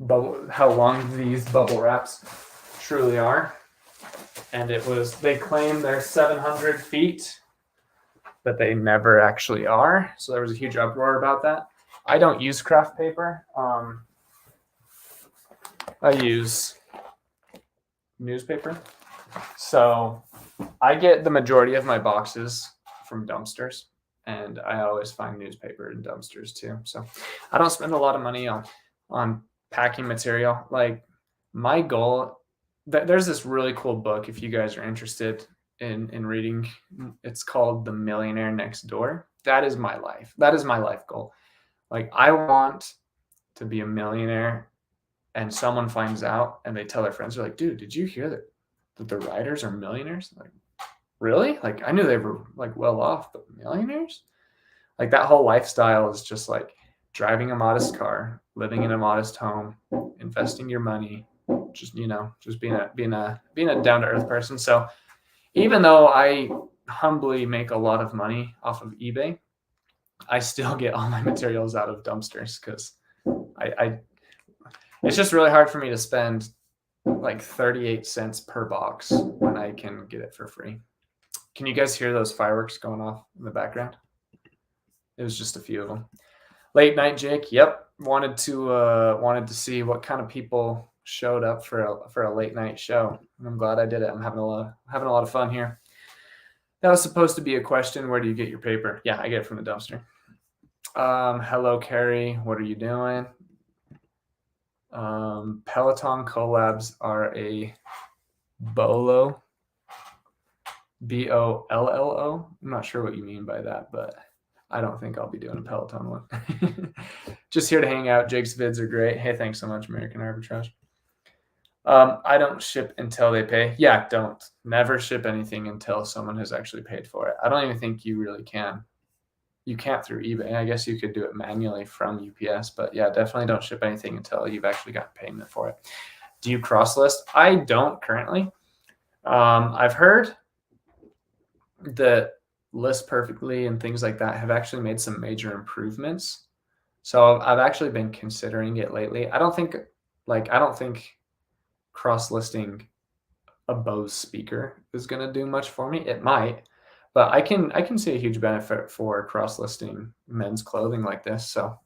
these bubble wraps truly are, and they claim they're 700 feet. But they never actually are. So there was a huge uproar about that. I don't use craft paper. I use newspaper. So I get the majority of my boxes from dumpsters, and I always find newspaper in dumpsters too. So I don't spend a lot of money on packing material. Like my goal, there's this really cool book if you guys are interested in reading. It's called The Millionaire Next Door. That is my life. That is my life goal. Like I want to be a millionaire and someone finds out and they tell their friends, they're like, dude, did you hear that the writers are millionaires? Like, really? Like I knew they were like well off, but millionaires? Like that whole lifestyle is just like driving a modest car, living in a modest home, investing your money, just being a down to earth person. So even though I humbly make a lot of money off of eBay, I still get all my materials out of dumpsters because it's just really hard for me to spend like 38 cents per box when I can get it for free. Can you guys hear those fireworks going off in the background? It was just a few of them. Late night, Jake. Yep, wanted to see what kind of people showed up for a late night show. I'm glad I did it. I'm having a lot of fun here. That was supposed to be a question. Where do you get your paper? Yeah, I get it from the dumpster. Hello, Carrie. What are you doing? Peloton collabs are a BOLO. BOLLO. I'm not sure what you mean by that, but I don't think I'll be doing a Peloton one. Just here to hang out. Jake's vids are great. Hey, thanks so much, American Arbitrage. I don't ship until they pay. Yeah, don't. Never ship anything until someone has actually paid for it. I don't even think you really can. You can't through eBay. I guess you could do it manually from UPS, but yeah, definitely don't ship anything until you've actually got payment for it. Do you cross list? I don't currently. I've heard that List Perfectly and things like that have actually made some major improvements. So I've actually been considering it lately. I don't think cross listing a Bose speaker is going to do much for me. It might, but I can see a huge benefit for cross listing men's clothing like this. So I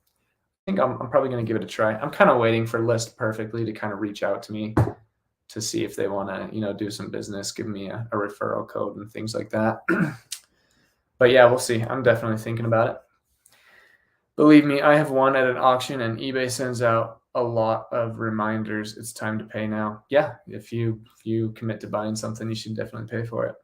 think I'm probably going to give it a try. I'm kind of waiting for List Perfectly to kind of reach out to me to see if they want to, do some business, give me a referral code and things like that. But yeah, we'll see. I'm definitely thinking about it. Believe me, I have won at an auction and eBay sends out a lot of reminders. It's time to pay now. Yeah, if you commit to buying something, you should definitely pay for it.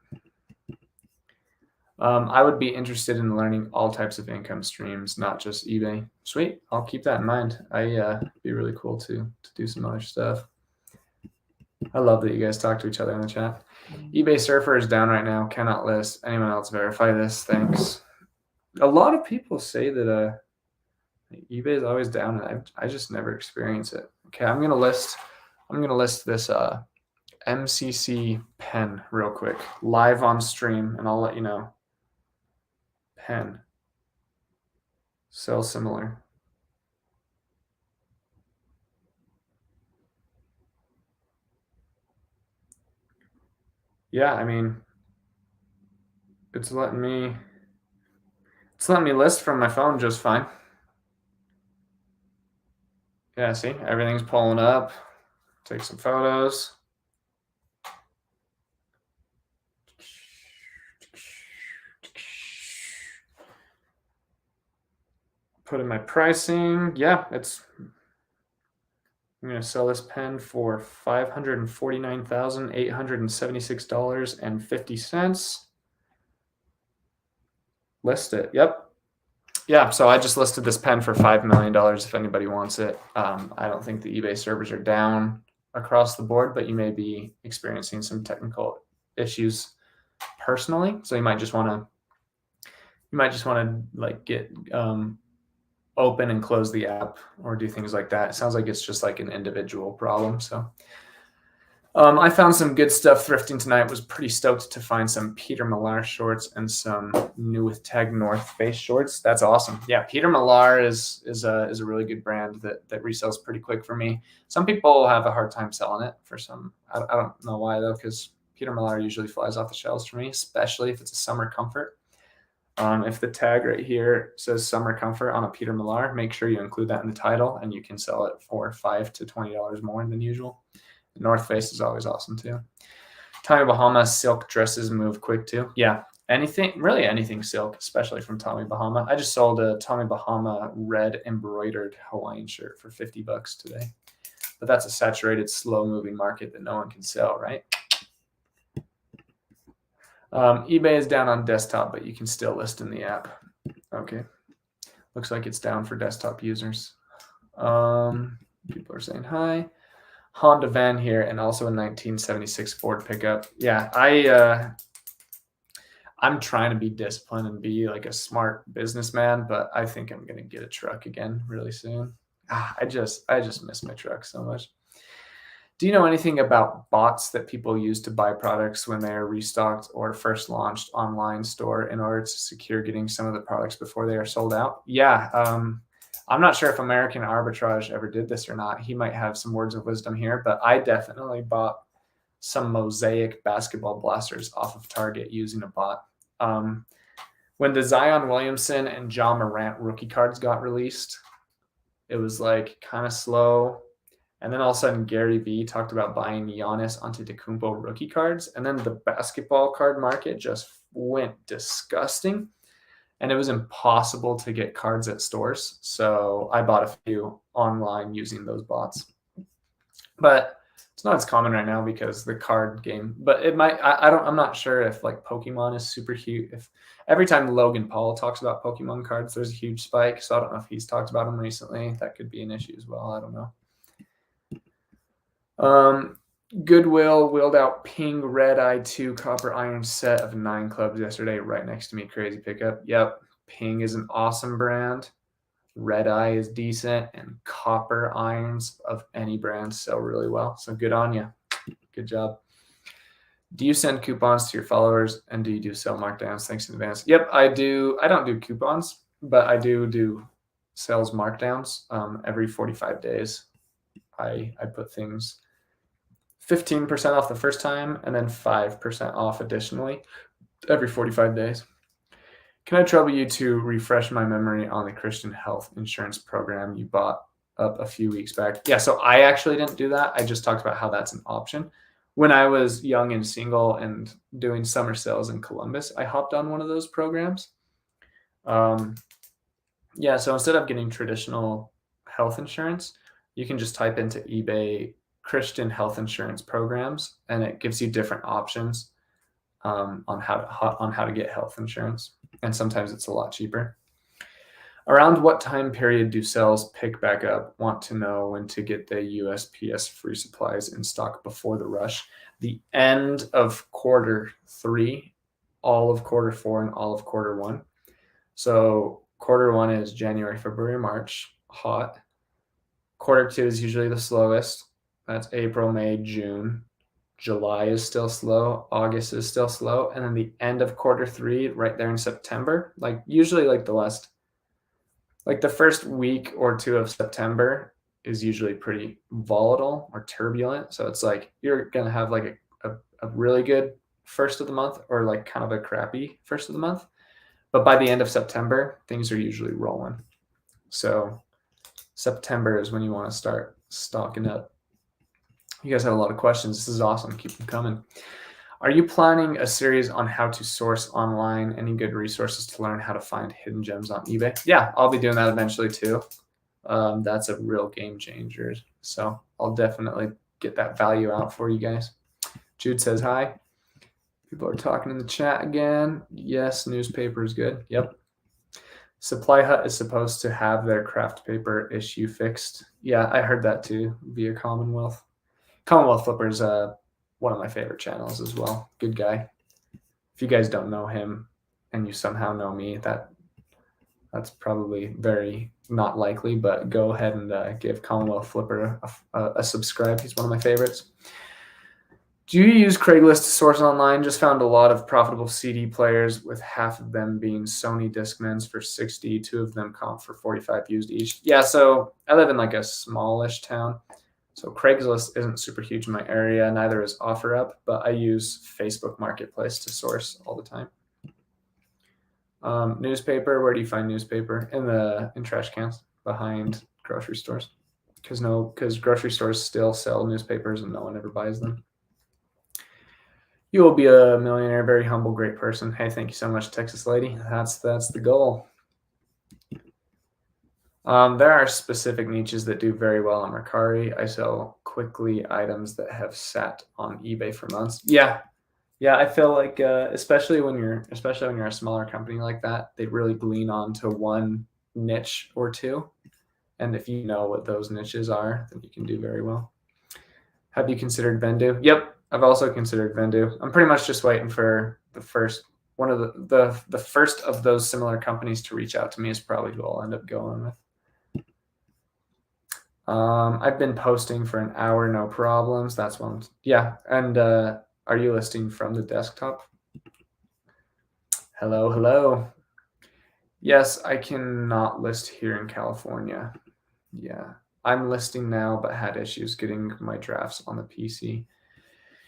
I would be interested in learning all types of income streams, not just eBay. Sweet, I'll keep that in mind. It'd be really cool to do some other stuff. I love that you guys talk to each other in the chat. eBay Surfer is down right now. Cannot list. Anyone else verify this? Thanks. A lot of people say that eBay is always down, and I just never experience it. Okay, I'm gonna list this MCC pen real quick, live on stream, and I'll let you know. Pen. Sell similar. Yeah, I mean, it's letting me list from my phone just fine. Yeah, see, everything's pulling up. Take some photos. Put in my pricing. Yeah, I'm going to sell this pen for $549,876.50. List it. Yep. Yeah, so I just listed this pen for $5 million if anybody wants it. I don't think the eBay servers are down across the board, but you may be experiencing some technical issues personally. So you might just want to like get open and close the app or do things like that. It sounds like it's just like an individual problem. So I found some good stuff thrifting tonight. Was pretty stoked to find some Peter Millar shorts and some new with tag North Face shorts. That's awesome. Yeah, Peter Millar is a really good brand that resells pretty quick for me. Some people have a hard time selling it for some. I don't know why though, because Peter Millar usually flies off the shelves for me, especially if it's a summer comfort. If the tag right here says summer comfort on a Peter Millar, make sure you include that in the title and you can sell it for $5 to $20 more than usual. North Face is always awesome too. Tommy Bahama silk dresses move quick too. Yeah, really anything silk, especially from Tommy Bahama. I just sold a Tommy Bahama red embroidered Hawaiian shirt for $50 today. But that's a saturated, slow-moving market that no one can sell, right? eBay is down on desktop, but you can still list in the app. Okay. Looks like it's down for desktop users. People are saying hi. Honda van here, and also a 1976 Ford pickup. Yeah, I'm trying to be disciplined and be like a smart businessman, but I think I'm gonna get a truck again really soon. I just miss my truck so much. Do you know anything about bots that people use to buy products when they are restocked or first launched online store in order to secure getting some of the products before they are sold out? Yeah, I'm not sure if American Arbitrage ever did this or not. He might have some words of wisdom here, but I definitely bought some Mosaic basketball blasters off of Target using a bot. When the Zion Williamson and John Morant rookie cards got released, it was like kind of slow. And then all of a sudden, Gary Vee talked about buying Giannis Antetokounmpo rookie cards. And then the basketball card market just went disgusting. And it was impossible to get cards at stores. So I bought a few online using those bots. But it's not as common right now because the card game, but it might, I'm not sure if like Pokemon is super huge. If every time Logan Paul talks about Pokemon cards, there's a huge spike. So I don't know if he's talked about them recently. That could be an issue as well. I don't know. Goodwill wheeled out Ping Red Eye 2 copper iron set of 9 clubs yesterday, right next to me. Crazy pickup. Yep. Ping is an awesome brand. Red Eye is decent, and copper irons of any brand sell really well. So good on you. Good job. Do you send coupons to your followers, and do you do sell markdowns? Thanks in advance. Yep, I do. I don't do coupons, but I do sales markdowns every 45 days. I put things 15% off the first time and then 5% off additionally every 45 days. Can I trouble you to refresh my memory on the Christian health insurance program you bought up a few weeks back? Yeah, so I actually didn't do that. I just talked about how that's an option. When I was young and single and doing summer sales in Columbus, I hopped on one of those programs. Yeah, so instead of getting traditional health insurance, you can just type into eBay Christian health insurance programs, and it gives you different options on how to get health insurance. And sometimes it's a lot cheaper. Around what time period do sales pick back up? Want to know when to get the USPS free supplies in stock before the rush. The end of quarter 3, all of quarter 4, and all of quarter 1. So quarter 1 is January, February, March, hot. Quarter 2 is usually the slowest. That's April, May, June. July is still slow. August is still slow. And then the end of quarter 3, right there in September, like usually like the first week or 2 of September is usually pretty volatile or turbulent. So it's like you're going to have like a really good first of the month or like kind of a crappy first of the month. But by the end of September, things are usually rolling. So September is when you want to start stocking up. You guys have a lot of questions. This is awesome. Keep them coming. Are you planning a series on how to source online? Any good resources to learn how to find hidden gems on eBay? Yeah, I'll be doing that eventually too. That's a real game changer. So I'll definitely get that value out for you guys. Jude says hi. People are talking in the chat again. Yes, newspaper is good. Yep. Supply Hut is supposed to have their craft paper issue fixed. Yeah, I heard that too via Commonwealth. Commonwealth Flipper is one of my favorite channels as well. Good guy. If you guys don't know him and you somehow know me, that's probably very not likely, but go ahead and give Commonwealth Flipper a subscribe. He's one of my favorites. Do you use Craigslist to source online? Just found a lot of profitable CD players, with half of them being Sony Discmans for 60, two of them comp for 45 used each. Yeah, so I live in like a smallish town, so Craigslist isn't super huge in my area. Neither is OfferUp, but I use Facebook Marketplace to source all the time. Newspaper, where do you find newspaper? In trash cans behind grocery stores, because grocery stores still sell newspapers and no one ever buys them. You will be a millionaire, very humble, great person. Hey, thank you so much, Texas lady. That's the goal. There are specific niches that do very well on Mercari. I sell quickly items that have sat on eBay for months. Yeah, I feel like especially when you're a smaller company like that, they really lean on to one niche or two, and if you know what those niches are, then you can do very well. Have you considered Vendu? Yep, I've also considered Vendu. I'm pretty much just waiting for the first one of the first of those similar companies to reach out to me is probably who I'll end up going with. I've been posting for an hour, no problems. That's one. Yeah, and are you listing from the desktop? Hello. Yes, I cannot list here in California. Yeah, I'm listing now, but had issues getting my drafts on the PC.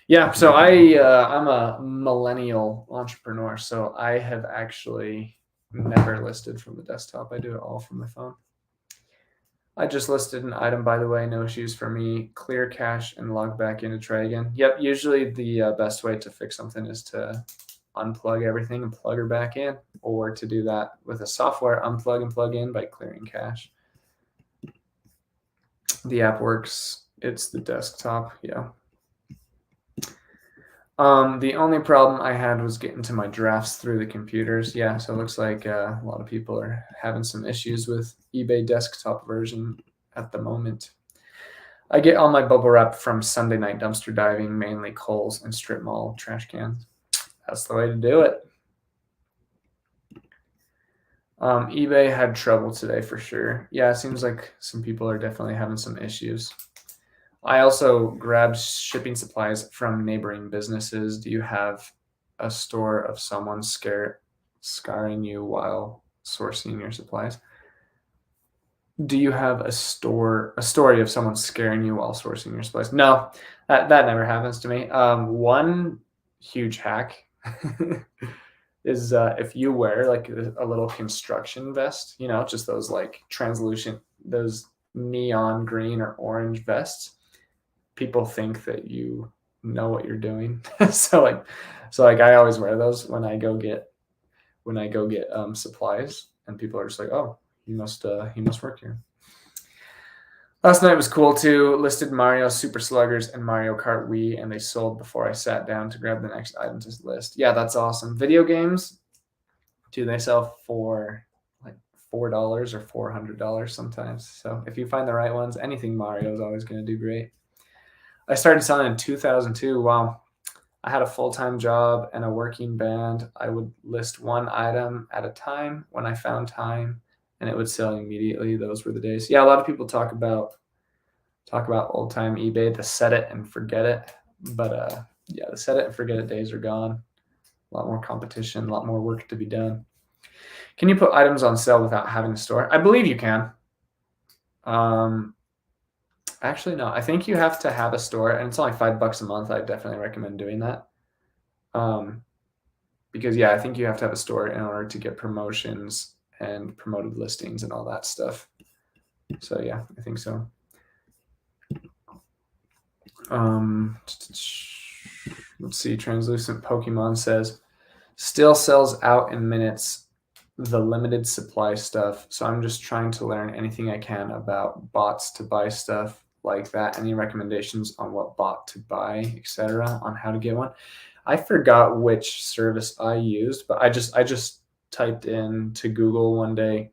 Yeah, so I'm a millennial entrepreneur, so I have actually never listed from the desktop. I do it all from my phone. I just listed an item, by the way, no issues for me. Clear cache and log back in to try again. Yep, usually the best way to fix something is to unplug everything and plug her back in, or to do that with a software unplug and plug in by clearing cache. The app works. It's the desktop. Yeah. The only problem I had was getting to my drafts through the computers. Yeah, so it looks like a lot of people are having some issues with eBay desktop version at the moment. I get all my bubble wrap from Sunday night dumpster diving, mainly Kohl's and strip mall trash cans. That's the way to do it. eBay had trouble today for sure. Yeah, it seems like some people are definitely having some issues. I also grabbed shipping supplies from neighboring businesses. Do you have a store of someone scarring you while sourcing your supplies? Do you have a story of someone scaring you while sourcing your supplies? No, that never happens to me. One huge hack is if you wear like a little construction vest, just those like translucent, those neon green or orange vests. People think that you know what you're doing. so I always wear those when I go get supplies, and people are just like, oh, he must work here. Last night was cool too. Listed Mario Super Sluggers and Mario Kart Wii, and they sold before I sat down to grab the next item to list. Yeah, that's awesome. Video games, do they sell for like $4 or $400 sometimes? So if you find the right ones, anything Mario is always going to do great. I started selling in 2002. Wow. I had a full-time job and a working band. I would list one item at a time when I found time, and it would sell immediately. Those were the days. Yeah, a lot of people talk about old-time eBay, the set it and forget it. But yeah, the set it and forget it days are gone. A lot more competition, a lot more work to be done. Can you put items on sale without having a store? I believe you can. Actually, no. I think you have to have a store, and it's only $5 a month. I definitely recommend doing that. Because yeah, I think you have to have a store in order to get promotions and promoted listings and all that stuff. So yeah, I think so. Let's see. Translucent Pokemon says, still sells out in minutes, the limited supply stuff. So I'm just trying to learn anything I can about bots to buy stuff like that. Any recommendations on what bot to buy, etc., on how to get one? I forgot which service I used, but I just typed in to Google one day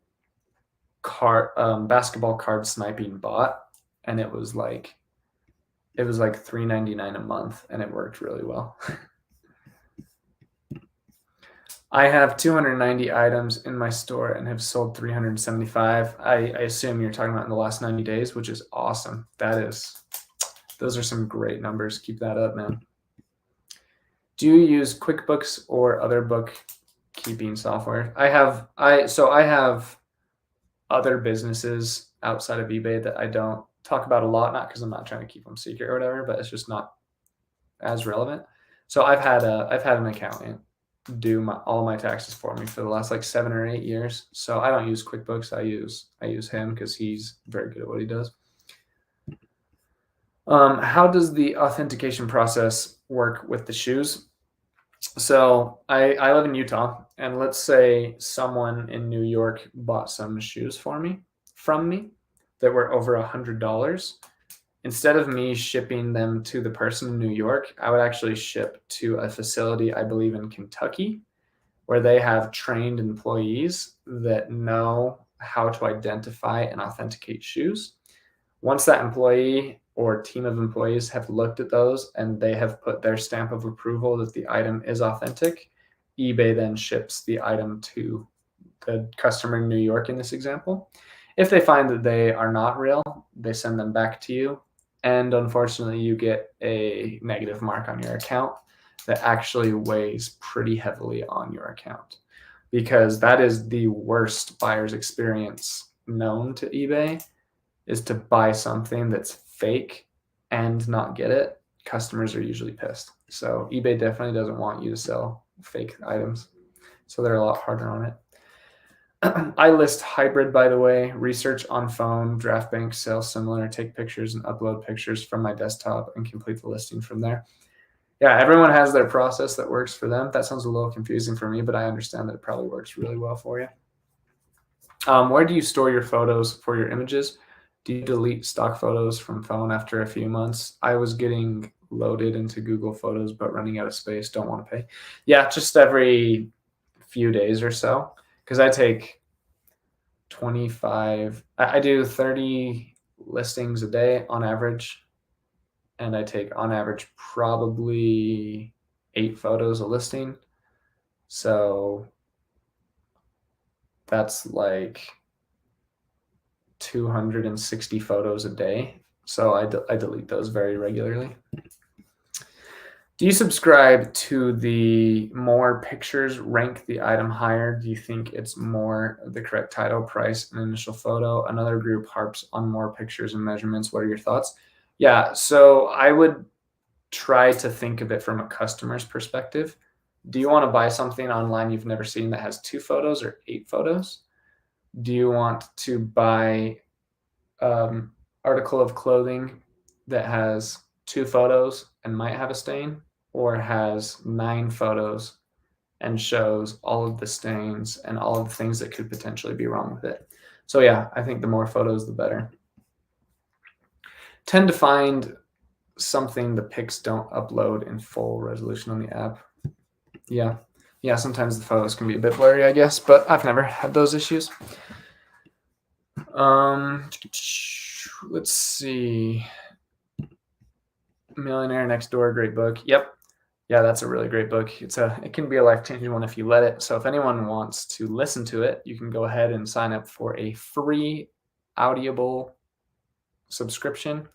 basketball card sniping bot, and it was like $3.99 a month, and it worked really well. I have 290 items in my store and have sold 375. I assume you're talking about in the last 90 days, which is awesome. Those are some great numbers. Keep that up, man. Do you use QuickBooks or other bookkeeping software? I have other businesses outside of eBay that I don't talk about a lot, not because I'm not trying to keep them secret or whatever, but it's just not as relevant. So I've had an accountant do all my taxes for me for the last like 7 or 8 years. So I don't use QuickBooks. I use him because he's very good at what he does. How does the authentication process work with the shoes? So I live in Utah, and let's say someone in New York bought some shoes from me that were over $100. Instead of me shipping them to the person in New York, I would actually ship to a facility, I believe in Kentucky, where they have trained employees that know how to identify and authenticate shoes. Once that employee or team of employees have looked at those and they have put their stamp of approval that the item is authentic, eBay then ships the item to the customer in New York in this example. If they find that they are not real, they send them back to you. And unfortunately, you get a negative mark on your account that actually weighs pretty heavily on your account, because that is the worst buyer's experience known to eBay, is to buy something that's fake and not get it. Customers are usually pissed. So eBay definitely doesn't want you to sell fake items. So they're a lot harder on it. I list hybrid, by the way. Research on phone, draft bank, sell similar, take pictures and upload pictures from my desktop and complete the listing from there. Yeah, everyone has their process that works for them. That sounds a little confusing for me, but I understand that it probably works really well for you. Where do you store your photos for your images? Do you delete stock photos from phone after a few months? I was getting loaded into Google Photos, but running out of space, don't want to pay. Yeah, just every few days or so, because I take 25, I do 30 listings a day on average, and I take on average probably 8 photos a listing. So that's like 260 photos a day. So I delete those very regularly. Do you subscribe to the more pictures rank the item higher? Do you think it's more the correct title, price, and initial photo? Another group harps on more pictures and measurements. What are your thoughts? Yeah, so I would try to think of it from a customer's perspective. Do you want to buy something online you've never seen that has 2 photos or 8 photos? Do you want to buy article of clothing that has 2 photos and might have a stain, or has 9 photos and shows all of the stains and all of the things that could potentially be wrong with it? So yeah, I think the more photos, the better. Tend to find something the pics don't upload in full resolution on the app. Yeah, sometimes the photos can be a bit blurry, I guess, but I've never had those issues. Let's see. Millionaire Next Door, great book. Yep. Yeah, that's a really great book. It can be a life-changing one if you let it. So if anyone wants to listen to it, you can go ahead and sign up for a free Audible subscription.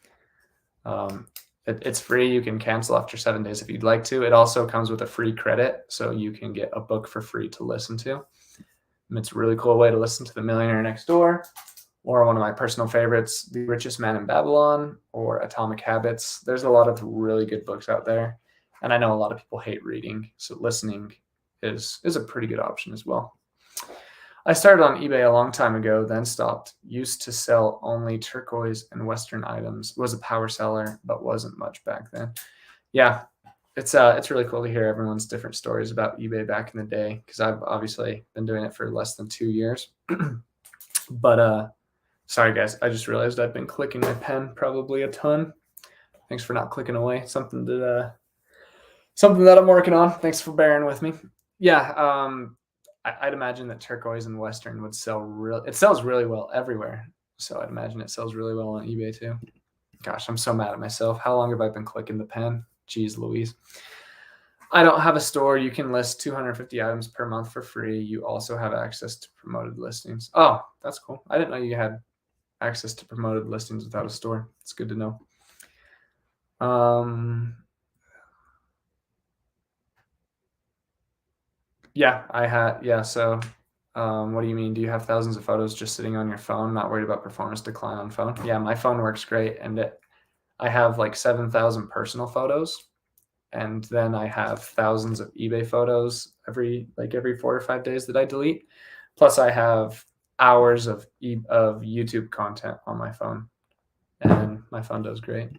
It's free. You can cancel after 7 days if you'd like to. It also comes with a free credit, so you can get a book for free to listen to. And it's a really cool way to listen to The Millionaire Next Door, or one of my personal favorites, The Richest Man in Babylon, or Atomic Habits. There's a lot of really good books out there, and I know a lot of people hate reading, so listening is a pretty good option as well. I started on eBay a long time ago, then stopped. Used to sell only turquoise and Western items. Was a power seller, but wasn't much back then. Yeah, it's really cool to hear everyone's different stories about eBay back in the day, because I've obviously been doing it for less than 2 years. But sorry guys, I just realized I've been clicking my pen probably a ton. Thanks for not clicking away. Something that I'm working on. Thanks for bearing with me. Yeah, I'd imagine that turquoise and Western would sell it sells really well everywhere. So I'd imagine it sells really well on eBay too. Gosh, I'm so mad at myself. How long have I been clicking the pen? Jeez Louise. I don't have a store. You can list 250 items per month for free. You also have access to promoted listings. Oh, that's cool. I didn't know you had access to promoted listings without a store. It's good to know. Yeah, I had, yeah. So, what do you mean? Do you have thousands of photos just sitting on your phone, not worried about performance decline on phone? Yeah, my phone works great, and I have like 7,000 personal photos, and then I have thousands of eBay photos every 4 or 5 days that I delete. Plus, I have hours of YouTube content on my phone, and my phone does great.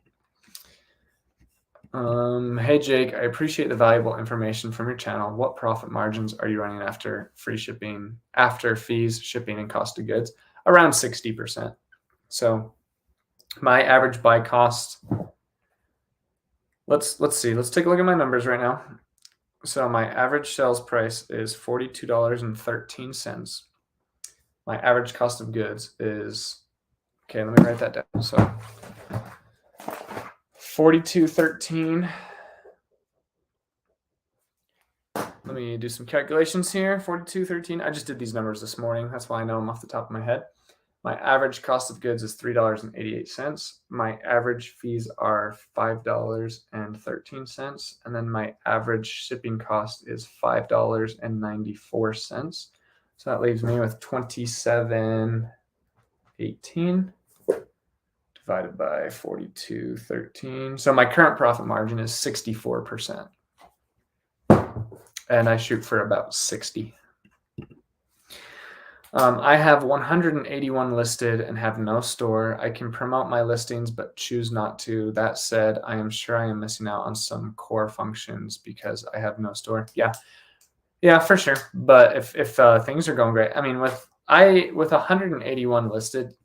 Hey Jake, I appreciate the valuable information from your channel. What profit margins are you running after free shipping, after fees, shipping, and cost of goods? Around 60%. So my average buy cost, let's see, let's take a look at my numbers right now. So my average sales price is $42.13. My average cost of goods is, okay, let me write that down. So $42.13. Let me do some calculations here. 42.13. I just did these numbers this morning. That's why I know them off the top of my head. My average cost of goods is $3.88. My average fees are $5.13. And then my average shipping cost is $5.94. So that leaves me with $27.18 divided by 42.13. So my current profit margin is 64%. And I shoot for about 60. I have 181 listed and have no store. I can promote my listings, but choose not to. That said, I am sure I am missing out on some core functions because I have no store. Yeah, for sure. But if things are going great, I mean, with 181 listed,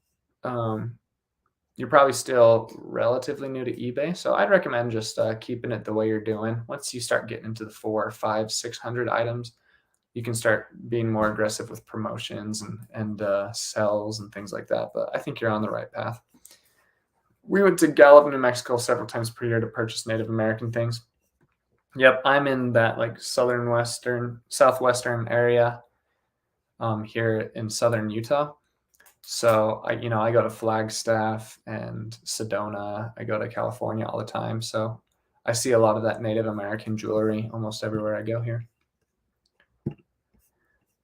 you're probably still relatively new to eBay. So I'd recommend just keeping it the way you're doing. Once you start getting into the 400, 500, 600 items, you can start being more aggressive with promotions and sales and things like that. But I think you're on the right path. We went to Gallup, New Mexico several times per year to purchase Native American things. Yep, I'm in that like southwestern area here in southern Utah. So I go to Flagstaff and Sedona. I go to California all the time. So I see a lot of that Native American jewelry almost everywhere I go here.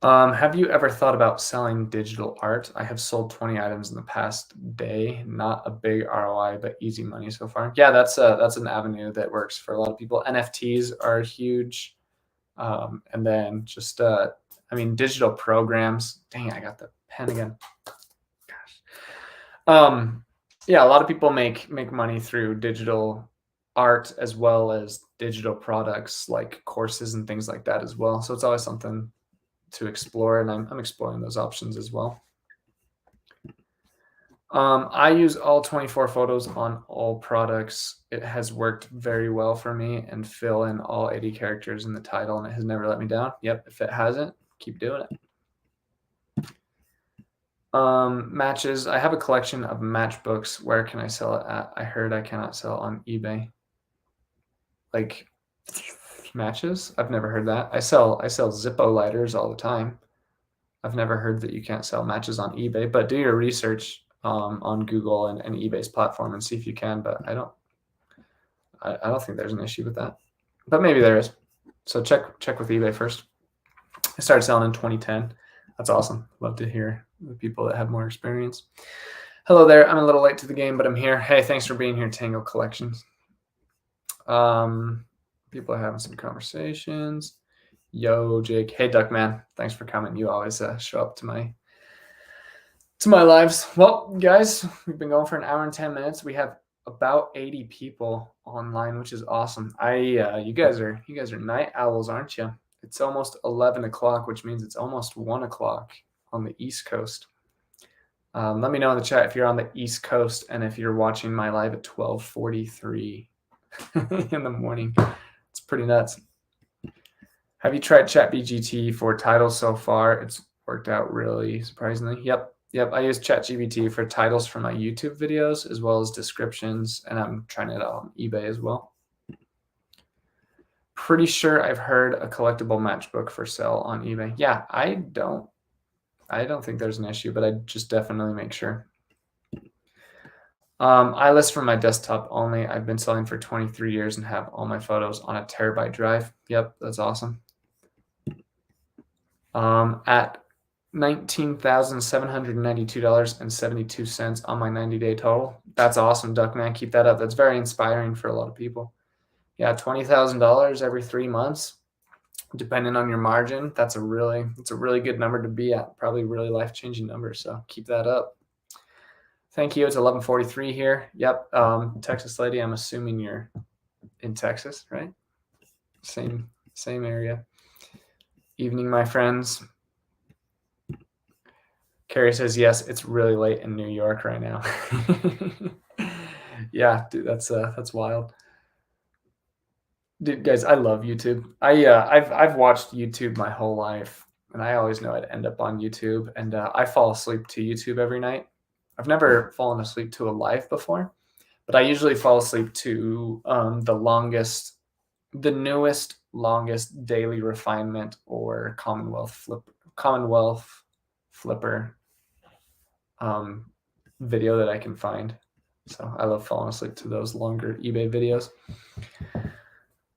Have you ever thought about selling digital art? I have sold 20 items in the past day. Not a big ROI, but easy money so far. Yeah, that's an avenue that works for a lot of people. NFTs are huge. And then just digital programs. Dang, I got the pen again. Yeah, a lot of people make money through digital art as well as digital products like courses and things like that as well. So it's always something to explore, and I'm exploring those options as well. I use all 24 photos on all products. It has worked very well for me, and fill in all 80 characters in the title, and it has never let me down. Yep, if it hasn't, keep doing it. Matches. I have a collection of matchbooks. Where can I sell it at? I heard I cannot sell on eBay. Like matches? I've never heard that. I sell Zippo lighters all the time. I've never heard that you can't sell matches on eBay, but do your research on Google and eBay's platform and see if you can. But I don't think there's an issue with that, but maybe there is. So check with eBay first. I started selling in 2010. That's awesome. Love to hear the people that have more experience. Hello there. I'm a little late to the game, but I'm here. Hey, thanks for being here, Tango Collections. People are having some conversations. Yo, Jake. Hey, Duckman. Thanks for coming. You always show up to my lives. Well, guys, we've been going for an hour and 10 minutes. We have about 80 people online, which is awesome. You guys are night owls, aren't you? It's almost 11 o'clock, which means it's almost 1 o'clock on the East Coast. Let me know in the chat if you're on the East Coast and if you're watching my live at 12:43 in the morning. It's pretty nuts. Have you tried ChatGPT for titles so far? It's worked out really surprisingly. Yep. I use ChatGPT for titles for my YouTube videos as well as descriptions, and I'm trying it out on eBay as well. Pretty sure I've heard a collectible matchbook for sale on eBay. Yeah, I don't think there's an issue, but I just definitely make sure. I list from my desktop only. I've been selling for 23 years and have all my photos on a terabyte drive. Yep, that's awesome. At $19,792.72 on my 90-day total. That's awesome, Duckman. Keep that up. That's very inspiring for a lot of people. Yeah, $20,000 every 3 months, depending on your margin. That's a really good number to be at. Probably really life-changing number. So keep that up. Thank you. It's 11:43 here. Yep. Texas lady. I'm assuming you're in Texas, right? Same area. Evening, my friends. Carrie says, yes, it's really late in New York right now. Yeah, dude, that's wild. Dude, guys, I love YouTube. I've watched YouTube my whole life, and I always know I'd end up on YouTube, and I fall asleep to YouTube every night. I've never fallen asleep to a live before, but I usually fall asleep to the newest, longest daily refinement or Commonwealth Flipper video that I can find. So I love falling asleep to those longer eBay videos.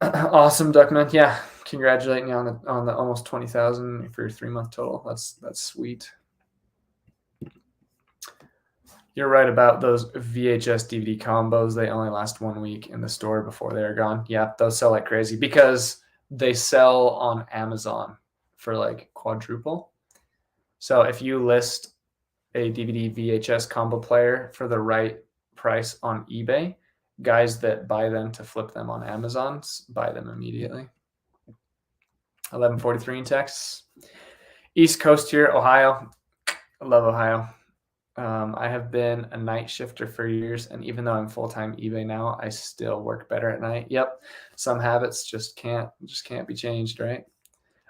Awesome, Duckman. Yeah, congratulating you on the almost 20,000 for your 3-month total. That's sweet. You're right about those VHS DVD combos. They only last 1 week in the store before they're gone. Yeah, those sell like crazy because they sell on Amazon for like quadruple. So if you list a DVD VHS combo player for the right price on eBay, guys that buy them to flip them on Amazon buy them immediately. 11:43 in Texas. East Coast here, Ohio. I love Ohio. I have been a night shifter for years, and even though I'm full-time eBay now, I still work better at night. Yep, some habits just can't be changed, right?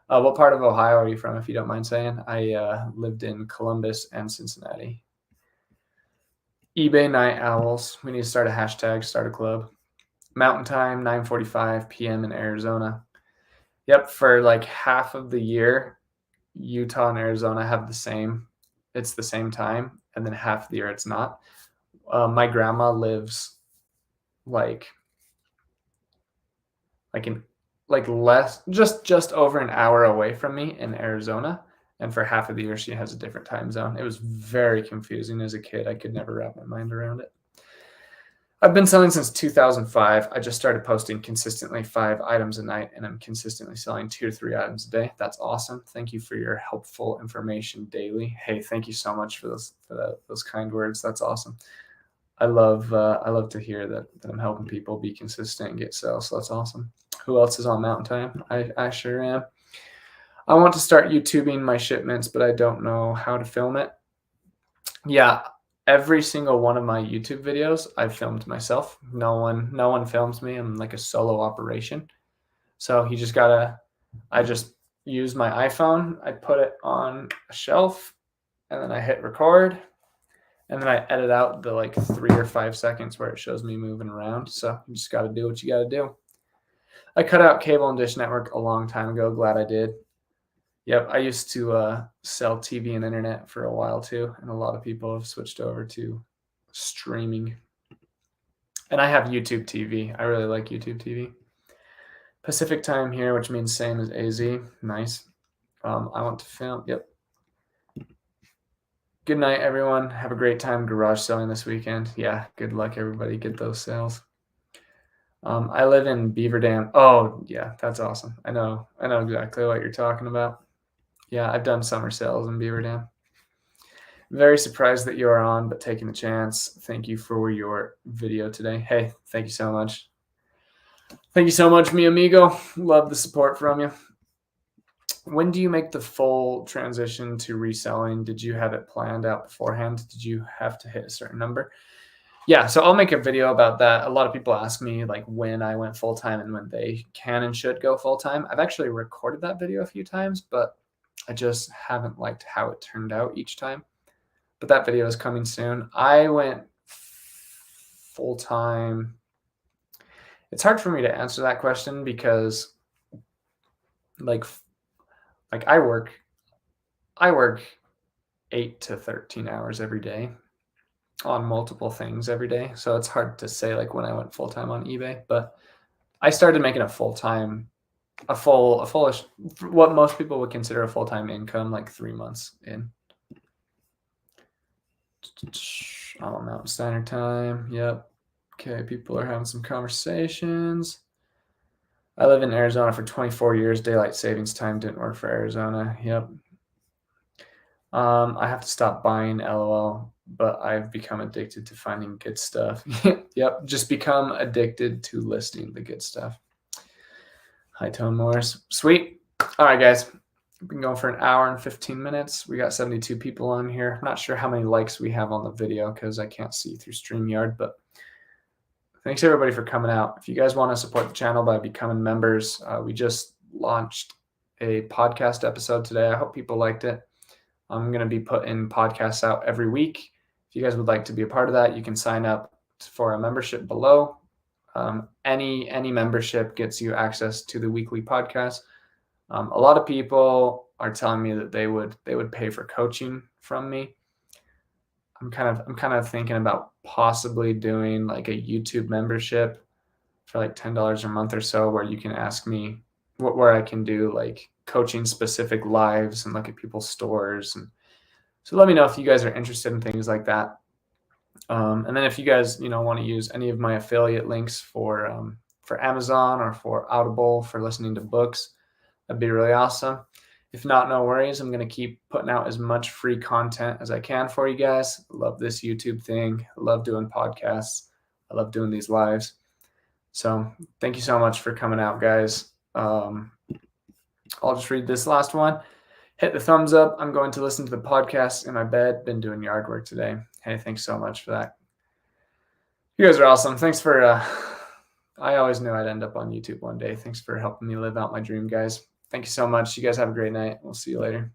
What part of Ohio are you from, if you don't mind saying? I lived in Columbus and Cincinnati. eBay Night Owls. We need to start a hashtag, start a club. Mountain Time, 9:45 p.m. in Arizona. Yep, for like half of the year, Utah and Arizona have the same. It's the same time, and then half of the year it's not. My grandma lives like less, just over an hour away from me in Arizona, and for half of the year she has a different time zone. It was very confusing as a kid. I could never wrap my mind around it. I've been selling since 2005. I just started posting consistently 5 items a night, and I'm consistently selling 2 to 3 items a day. That's awesome. Thank you for your helpful information daily. Hey, thank you so much for those kind words. That's awesome. I love to hear that I'm helping people be consistent and get sales. So that's awesome. Who else is on Mountain Time? I sure am. I want to start YouTubing my shipments, but I don't know how to film it. Yeah, every single one of my YouTube videos I've filmed myself. No one films me. I'm like a solo operation. So I just use my iPhone. I put it on a shelf, and then I hit record, and then I edit out the like 3 or 5 seconds where it shows me moving around. So you just got to do what you got to do. I cut out cable and dish network a long time ago. Glad I did. Yep, I used to sell TV and internet for a while too, and a lot of people have switched over to streaming. And I have YouTube TV. I really like YouTube TV. Pacific time here, which means same as AZ. Nice. I want to film. Yep. Good night, everyone. Have a great time garage selling this weekend. Yeah, good luck, everybody. Get those sales. I live in Beaver Dam. Oh, yeah, that's awesome. I know exactly what you're talking about. Yeah, I've done summer sales in Beaver Dam. Very surprised that you are on, but taking the chance. Thank you for your video today. Hey, thank you so much. Thank you so much, mi amigo. Love the support from you. When do you make the full transition to reselling? Did you have it planned out beforehand? Did you have to hit a certain number? Yeah, so I'll make a video about that. A lot of people ask me like when I went full-time and when they can and should go full-time. I've actually recorded that video a few times, but I just haven't liked how it turned out each time. But that video is coming soon. I went full-time. It's hard for me to answer that question because like I work 8 to 13 hours every day on multiple things every day. So it's hard to say like when I went full-time on eBay, but I started making a full-time, fullish, what most people would consider a full-time income, like 3 months in. I'm on Mountain Standard Time. Yep. Okay, people are having some conversations. I live in Arizona for 24 years. Daylight savings time didn't work for Arizona. Yep. I have to stop buying, LOL, but I've become addicted to finding good stuff. Yep, just become addicted to listing the good stuff. High Tone Morris. Sweet. All right, guys. We've been going for an hour and 15 minutes. We got 72 people on here. I'm not sure how many likes we have on the video because I can't see through StreamYard, but thanks everybody for coming out. If you guys want to support the channel by becoming members, we just launched a podcast episode today. I hope people liked it. I'm going to be putting podcasts out every week. If you guys would like to be a part of that, you can sign up for a membership below. Any membership gets you access to the weekly podcast. A lot of people are telling me that they would pay for coaching from me. I'm kind of thinking about possibly doing like a YouTube membership for like $10 a month or so, where you can ask me where I can do like coaching specific lives and look at people's stores. And so let me know if you guys are interested in things like that. And then if you guys, want to use any of my affiliate links for Amazon or for Audible for listening to books, that'd be really awesome. If not, no worries. I'm going to keep putting out as much free content as I can for you guys. I love this YouTube thing. I love doing podcasts. I love doing these lives. So thank you so much for coming out, guys. I'll just read this last one. Hit the thumbs up. I'm going to listen to the podcast in my bed. Been doing yard work today. Hey, thanks so much for that. You guys are awesome. Thanks for, I always knew I'd end up on YouTube one day. Thanks for helping me live out my dream, guys. Thank you so much. You guys have a great night. We'll see you later.